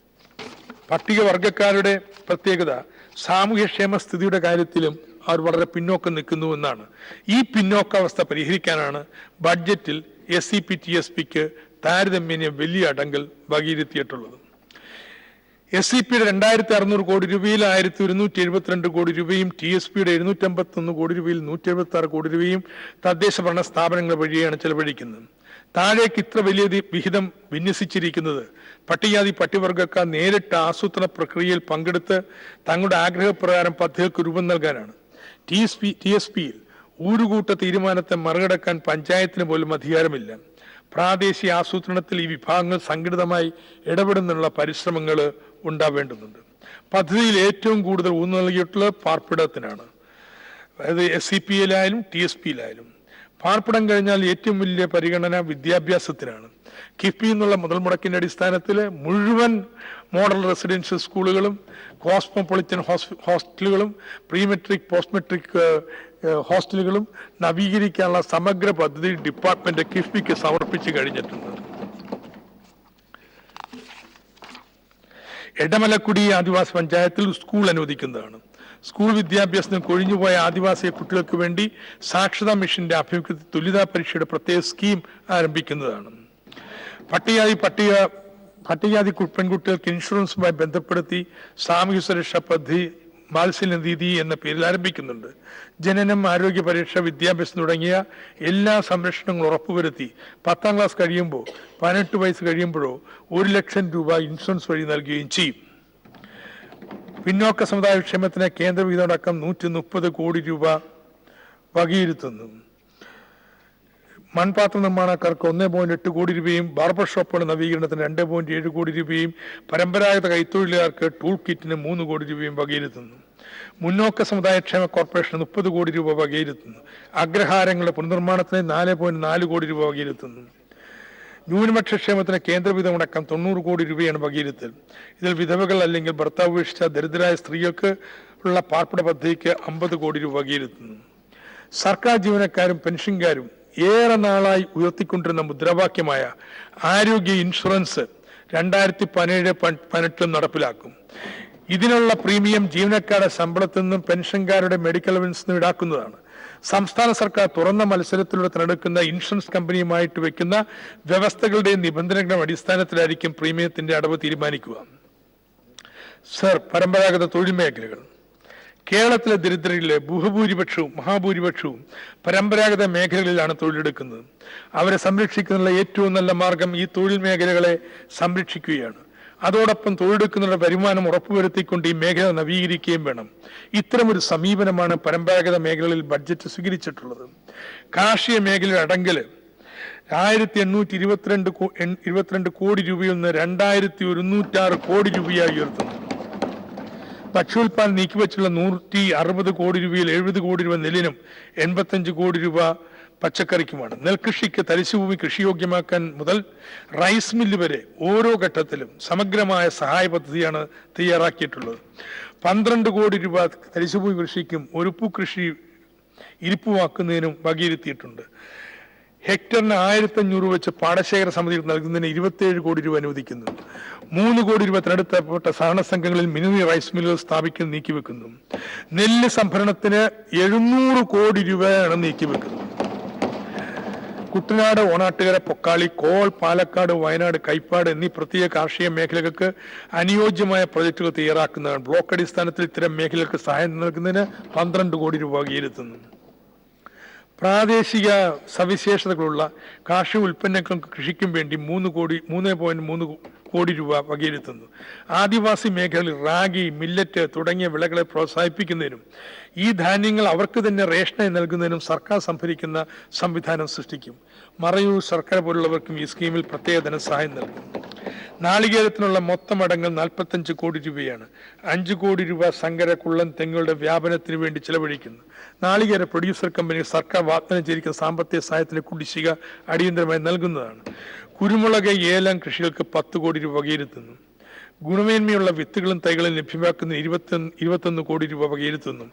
പട്ടികവർഗക്കാരുടെ പ്രത്യേകത സാമൂഹ്യക്ഷേമ സ്ഥിതിയുടെ കാര്യത്തിലും അവർ വളരെ പിന്നോക്കം നിൽക്കുന്നുവെന്നാണ്. ഈ പിന്നോക്കാവസ്ഥ പരിഹരിക്കാനാണ് ബഡ്ജറ്റിൽ SCP-TSPക്ക് താരതമ്യേന വലിയ അടങ്കൽ വകയിരുത്തിയിട്ടുള്ളത്. SCPയുടെ 2,600 കോടി രൂപയിൽ 1,172 കോടി രൂപയും TSPയുടെ 751 കോടി രൂപയിൽ 176 കോടി രൂപയും തദ്ദേശ ഭരണ സ്ഥാപനങ്ങൾ വഴിയാണ് ചെലവഴിക്കുന്നത്. താഴേക്ക് ഇത്ര വലിയ വിഹിതം വിന്യസിച്ചിരിക്കുന്നത് പട്ടികജാതി പട്ടികവർഗക്കാർ നേരിട്ട് ആസൂത്രണ പ്രക്രിയയിൽ പങ്കെടുത്ത് തങ്ങളുടെ ആഗ്രഹപ്രകാരം പദ്ധതികൾക്ക് രൂപം നൽകാനാണ്. TSPയിൽ ഊരുകൂട്ട തീരുമാനത്തെ മറികടക്കാൻ പഞ്ചായത്തിന് പോലും അധികാരമില്ല. പ്രാദേശിക ആസൂത്രണത്തിൽ ഈ വിഭാഗങ്ങൾ സംഘടിതമായി ഇടപെടുന്നുള്ള പരിശ്രമങ്ങൾ ഉണ്ടാവേണ്ടതുണ്ട്. പദ്ധതിയിൽ ഏറ്റവും കൂടുതൽ ഊന്നു നൽകിയിട്ടുള്ളത് പാർപ്പിടത്തിനാണ്. അതായത് SCPയിലായാലും TSPയിലായാലും പാർപ്പിടം കഴിഞ്ഞാൽ ഏറ്റവും വലിയ പരിഗണന വിദ്യാഭ്യാസത്തിനാണ്. കിഫ്ബി എന്നുള്ള മുതൽ മുടക്കിന്റെ അടിസ്ഥാനത്തിൽ മുഴുവൻ മോഡൽ റെസിഡൻഷ്യൽ സ്കൂളുകളും കോസ്മോപൊളിറ്റൻ ഹോസ്റ്റലുകളും പ്രീ മെട്രിക് പോസ്റ്റ് മെട്രിക് ഹോസ്റ്റലുകളും നവീകരിക്കാനുള്ള സമഗ്ര പദ്ധതി ഡിപ്പാർട്ട്മെന്റ് കിഫ്ബിക്ക് സമർപ്പിച്ചു കഴിഞ്ഞിട്ടുണ്ട്. എടമലക്കുടി ആദിവാസി പഞ്ചായത്തിൽ സ്കൂൾ അനുവദിക്കുന്നതാണ്. സ്കൂൾ വിദ്യാഭ്യാസത്തിന് കൊഴിഞ്ഞുപോയ ആദിവാസി കുട്ടികൾക്ക് വേണ്ടി സാക്ഷരതാ മിഷന്റെ ആഭിമുഖ്യത്തിൽ തുല്യതാ പരീക്ഷയുടെ പ്രത്യേക സ്കീം ആരംഭിക്കുന്നതാണ്. പട്ടികജാതി പെൺകുട്ടികൾക്ക് ഇൻഷുറൻസുമായി ബന്ധപ്പെടുത്തി സാമൂഹ്യ സുരക്ഷാ പദ്ധതി മാത്സല്യനീതി എന്ന പേരിൽ ആരംഭിക്കുന്നുണ്ട്. ജനനം, ആരോഗ്യ പരീക്ഷ, വിദ്യാഭ്യാസം തുടങ്ങിയ എല്ലാ സംരക്ഷണങ്ങളും ഉറപ്പുവരുത്തി 10ാം ക്ലാസ് കഴിയുമ്പോൾ 18 വയസ്സ് കഴിയുമ്പോഴോ 1 ലക്ഷം രൂപ ഇൻഷുറൻസ് വഴി നൽകുകയും ചെയ്യും. പിന്നോക്ക സമുദായ ക്ഷേമത്തിന് കേന്ദ്ര വിഹിതമടക്കം 130 കോടി രൂപ വകയിരുത്തുന്നു. മൺപാത്ര നിർമ്മാണക്കാർക്ക് 1.8 കോടി രൂപയും ബാർബർ ഷോപ്പുകളുടെ നവീകരണത്തിന് 2.7 കോടി രൂപയും പരമ്പരാഗത കൈത്തൊഴിലുകാർക്ക് ടൂൾ കിറ്റിന് 3 കോടി രൂപയും വകയിരുത്തുന്നു. മുന്നോക്ക സമുദായ ക്ഷേമ കോർപ്പറേഷൻ 30 കോടി രൂപ വകയിരുത്തുന്നു. അഗ്രഹാരങ്ങളുടെ പുനർനിർമ്മാണത്തിന് 4.4 കോടി രൂപ വകയിരുത്തുന്നു. ന്യൂനപക്ഷ ക്ഷേമത്തിന് കേന്ദ്ര വിഹിതമടക്കം 90 കോടി രൂപയാണ് വകയിരുത്തൽ. ഇതിൽ വിധവകൾ അല്ലെങ്കിൽ ഭർത്താവ് ഉപേക്ഷിച്ച ദരിദ്രരായ സ്ത്രീകൾക്ക് ഉള്ള പാർപ്പിട പദ്ധതിക്ക് 50 കോടി രൂപ വകയിരുത്തുന്നു. സർക്കാർ ജീവനക്കാരും പെൻഷൻകാരും ഏറെ നാളായി ഉയർത്തിക്കൊണ്ടിരുന്ന മുദ്രാവാക്യമായ ആരോഗ്യ ഇൻഷുറൻസ് 2017-18 നടപ്പിലാക്കും. ഇതിനുള്ള പ്രീമിയം ജീവനക്കാരുടെ ശമ്പളത്തിൽ നിന്നും പെൻഷൻകാരുടെ മെഡിക്കൽ അലവൻസിൽ നിന്നും ഈടാക്കുന്നതാണ്. സംസ്ഥാന സർക്കാർ തുറന്ന മത്സരത്തിലൂടെ തിരഞ്ഞെടുക്കുന്ന ഇൻഷുറൻസ് കമ്പനിയുമായിട്ട് വെക്കുന്ന വ്യവസ്ഥകളുടെയും നിബന്ധനകളുടെ അടിസ്ഥാനത്തിലായിരിക്കും പ്രീമിയത്തിന്റെ അടവ് തീരുമാനിക്കുക. സർ, പരമ്പരാഗത തൊഴിൽ മേഖലകൾ. കേരളത്തിലെ ദരിദ്രരിലെ മഹാഭൂരിപക്ഷവും പരമ്പരാഗത മേഖലകളിലാണ് തൊഴിലെടുക്കുന്നത്. അവരെ സംരക്ഷിക്കുന്നതിനുള്ള ഏറ്റവും നല്ല മാർഗം ഈ തൊഴിൽ മേഖലകളെ സംരക്ഷിക്കുകയാണ്. അതോടൊപ്പം തൊഴിലെടുക്കുന്നവരുടെ വരുമാനം ഉറപ്പുവരുത്തിക്കൊണ്ട് ഈ മേഖല നവീകരിക്കുകയും വേണം. ഇത്തരമൊരു സമീപനമാണ് പരമ്പരാഗത മേഖലകളിൽ ബഡ്ജറ്റ് സ്വീകരിച്ചിട്ടുള്ളത്. കാർഷിക മേഖലയുടെ അടങ്കൽ 1822 കോടി രൂപയിൽ നിന്ന് 2106 കോടി രൂപയായി ഉയർത്തുന്നു. ഭക്ഷ്യോൽപാദനം നീക്കിവെച്ചുള്ള 160 കോടി രൂപയിൽ 70 കോടി രൂപ നെല്ലിനും 85 കോടി രൂപ പച്ചക്കറിക്കുമാണ്. നെൽകൃഷിക്ക് തരിശുഭൂമി കൃഷിയോഗ്യമാക്കാൻ മുതൽ റൈസ് മില്ല് വരെ ഓരോ ഘട്ടത്തിലും സമഗ്രമായ സഹായ പദ്ധതിയാണ് തയ്യാറാക്കിയിട്ടുള്ളത്. 12 കോടി രൂപ തരിശുഭൂമി കൃഷിക്കും ഒരുപ്പു കൃഷി ഇരിപ്പുവാക്കുന്നതിനും വകയിരുത്തിയിട്ടുണ്ട്. ഹെക്ടറിന് 1500 വെച്ച് പാടശേഖര സമിതികൾ നൽകുന്നതിന് 27 കോടി രൂപ അനുവദിക്കുന്നു. 3 കോടി രൂപ തിരഞ്ഞെടുക്കപ്പെട്ട സഹകരണ സംഘങ്ങളിൽ മിനി റൈസ് മില്ലുകൾ സ്ഥാപിക്കാൻ നീക്കിവെക്കുന്നു. നെല്ല് സംഭരണത്തിന് 700 കോടി രൂപയാണ് നീക്കിവെക്കുന്നത്. കുട്ടനാട്, ഓണാട്ടുകര, പൊക്കാളി, കോൾ, പാലക്കാട്, വയനാട്, കൈപ്പാട് എന്നീ പ്രത്യേക കാർഷിക മേഖലകൾക്ക് അനുയോജ്യമായ പ്രൊജക്ടുകൾ തയ്യാറാക്കുന്നതാണ്. ബ്ലോക്ക് അടിസ്ഥാനത്തിൽ ഇത്തരം മേഖലകൾക്ക് സഹായം നൽകുന്നതിന് 12 കോടി രൂപ വകയിരുത്തുന്നു. പ്രാദേശിക സവിശേഷതകളുള്ള കാർഷിക ഉൽപ്പന്നങ്ങൾക്കും കൃഷിക്കും വേണ്ടി 3.3 കോടി രൂപ വകയിരുത്തുന്നു. ആദിവാസി മേഖലയിൽ റാഗി, മില്ലറ്റ് തുടങ്ങിയ വിളകളെ പ്രോത്സാഹിപ്പിക്കുന്നതിനും ഈ ധാന്യങ്ങൾ അവർക്ക് തന്നെ റേഷനായി നൽകുന്നതിനും സർക്കാർ സംഭരിക്കുന്ന സംവിധാനം സൃഷ്ടിക്കും. മറയൂർ സർക്കാർ പോലുള്ളവർക്കും ഈ സ്കീമിൽ പ്രത്യേക ധനസഹായം നൽകും. നാളികേരത്തിനുള്ള മൊത്തം അടങ്കൽ 45 കോടി രൂപയാണ്. 5 കോടി രൂപ സങ്കര, കുള്ളൻ തെങ്ങുകളുടെ വ്യാപനത്തിന് വേണ്ടി ചെലവഴിക്കുന്നു. നാളികേര പ്രൊഡ്യൂസർ കമ്പനി സർക്കാർ വാഗ്ദാനം ചെയ്തിരിക്കുന്ന സാമ്പത്തിക സഹായത്തിന് കുടിശ്ശിക അടിയന്തരമായി നൽകുന്നതാണ്. കുരുമുളക്, ഏലം കൃഷികൾക്ക് 10 കോടി രൂപ വകയിരുത്തുന്നു. ഗുണമേന്മയുള്ള വിത്തുകളും തൈകളും ലഭ്യമാക്കുന്ന 21 കോടി രൂപ വകയിരുത്തുന്നു.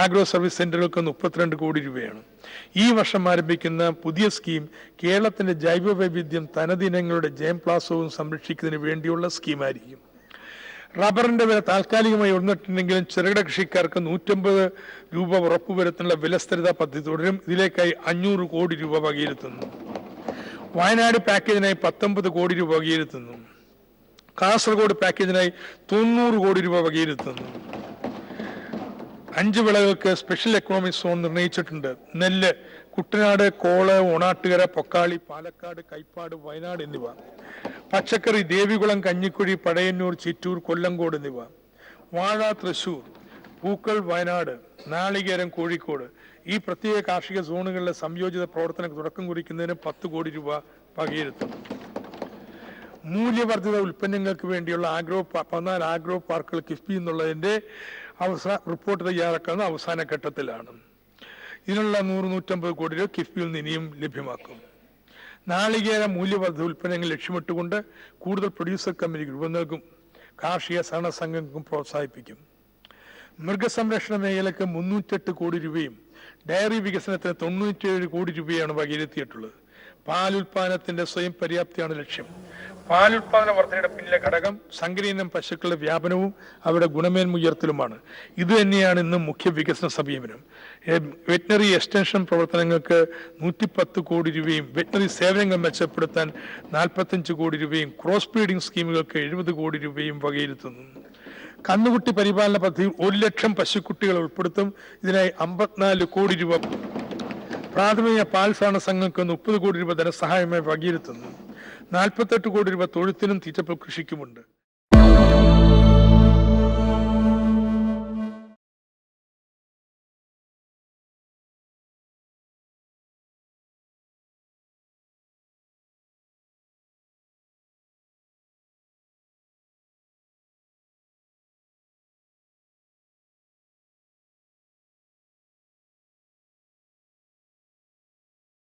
ആഗ്രോ സർവീസ് സെന്ററുകൾക്ക് 32 കോടി രൂപയാണ്. ഈ വർഷം ആരംഭിക്കുന്ന പുതിയ സ്കീം കേരളത്തിന്റെ ജൈവ വൈവിധ്യം, തനതിനങ്ങളുടെ ജൈവപ്ലാസവും സംരക്ഷിക്കുന്നതിന് വേണ്ടിയുള്ള സ്കീമായിരിക്കും. റബ്ബറിന്റെ വില താൽക്കാലികമായി ഉയർന്നിട്ടുണ്ടെങ്കിലും ചെറുകിട കൃഷിക്കാർക്ക് 150 രൂപ ഉറപ്പുവരുത്തുന്ന വിലസ്ഥിരതാ പദ്ധതി തുടരും. ഇതിലേക്കായി 500 കോടി രൂപ വകയിരുത്തുന്നു. വയനാട് പാക്കേജിനായി 19 കോടി രൂപ വകയിരുത്തുന്നു. കാസർഗോഡ് പാക്കേജിനായി 90 കോടി രൂപ വകയിരുത്തുന്നു. 5 വിളകൾക്ക് സ്പെഷ്യൽ എക്കണോമിക് സോൺ നിർണയിച്ചിട്ടുണ്ട്. നെല്ല് കുട്ടനാട്, കോള്, ഓണാട്ടുകര, പൊക്കാളി, പാലക്കാട്, കൈപ്പാട്, വയനാട് എന്നിവ. പച്ചക്കറി ദേവികുളം, കഞ്ഞിക്കുഴി, പടയന്നൂർ, ചിറ്റൂർ, കൊല്ലങ്കോട് എന്നിവ. വാഴ തൃശൂർ, പൂക്കൾ വയനാട്, നാളികേരം കോഴിക്കോട്. ഈ പ്രത്യേക കാർഷിക സോണുകളിലെ സംയോജിത പ്രവർത്തനം തുടക്കം കുറിക്കുന്നതിന് 10 കോടി രൂപ വകയിരുത്തും. മൂല്യവർദ്ധിത ഉൽപ്പന്നങ്ങൾക്ക് വേണ്ടിയുള്ള 14 ആഗ്രോ പാർക്കുകൾ കിഫ്ബി എന്നുള്ളതിന്റെ റിപ്പോർട്ട് തയ്യാറാക്കുന്ന അവസാന ഘട്ടത്തിലാണ്. ഇതിനുള്ള 100-150 കോടി രൂപ കിഫ്ബിയിൽ നിന്ന് ഇനിയും ലഭ്യമാക്കും. നാളികേര മൂല്യവർദ്ധിത ഉൽപ്പന്നങ്ങൾ ലക്ഷ്യമിട്ടുകൊണ്ട് കൂടുതൽ പ്രൊഡ്യൂസർ കമ്പനിക്ക് രൂപം നൽകും. കാർഷിക സഹകരണ സംഘങ്ങൾക്കും പ്രോത്സാഹിപ്പിക്കും. മൃഗസംരക്ഷണ മേഖലയ്ക്ക് 308 കോടി രൂപയും ഡയറി വികസനത്തിന് 97 കോടി രൂപയാണ് വകയിരുത്തിയിട്ടുള്ളത്. പാലുൽപാദനത്തിന്റെ സ്വയം പര്യാപ്തിയാണ് ലക്ഷ്യം. പാലുൽപാദന വർധനയുടെ പിന്നിലെ ഘടകം സങ്കരീനം പശുക്കളുടെ വ്യാപനവും അവരുടെ ഗുണമേന്മ ഉയർത്തലുമാണ്. ഇത് തന്നെയാണ് ഇന്ന് മുഖ്യ വികസന സമീപനം. വെറ്റിനറി എക്സ്റ്റൻഷൻ പ്രവർത്തനങ്ങൾക്ക് 110 കോടി രൂപയും വെറ്റിനറി സേവനങ്ങൾ മെച്ചപ്പെടുത്താൻ 45 കോടി രൂപയും ക്രോസ് ബ്രീഡിംഗ് സ്കീമുകൾക്ക് 70 കോടി രൂപയും വകയിരുത്തുന്നു. കന്നുകുട്ടി പരിപാലന പദ്ധതിയിൽ 1 ലക്ഷം പശുക്കുട്ടികൾ ഉൾപ്പെടുത്തും. ഇതിനായി 54 കോടി രൂപ. പ്രാഥമിക പാൽ സഹകരണ സംഘങ്ങൾക്ക് 30 കോടി രൂപ ധനസഹായമായി വകയിരുത്തുന്നു. 48 കോടി രൂപ തൊഴുത്തിനും തീറ്റപ്പുൽ കൃഷിക്കുമുണ്ട്.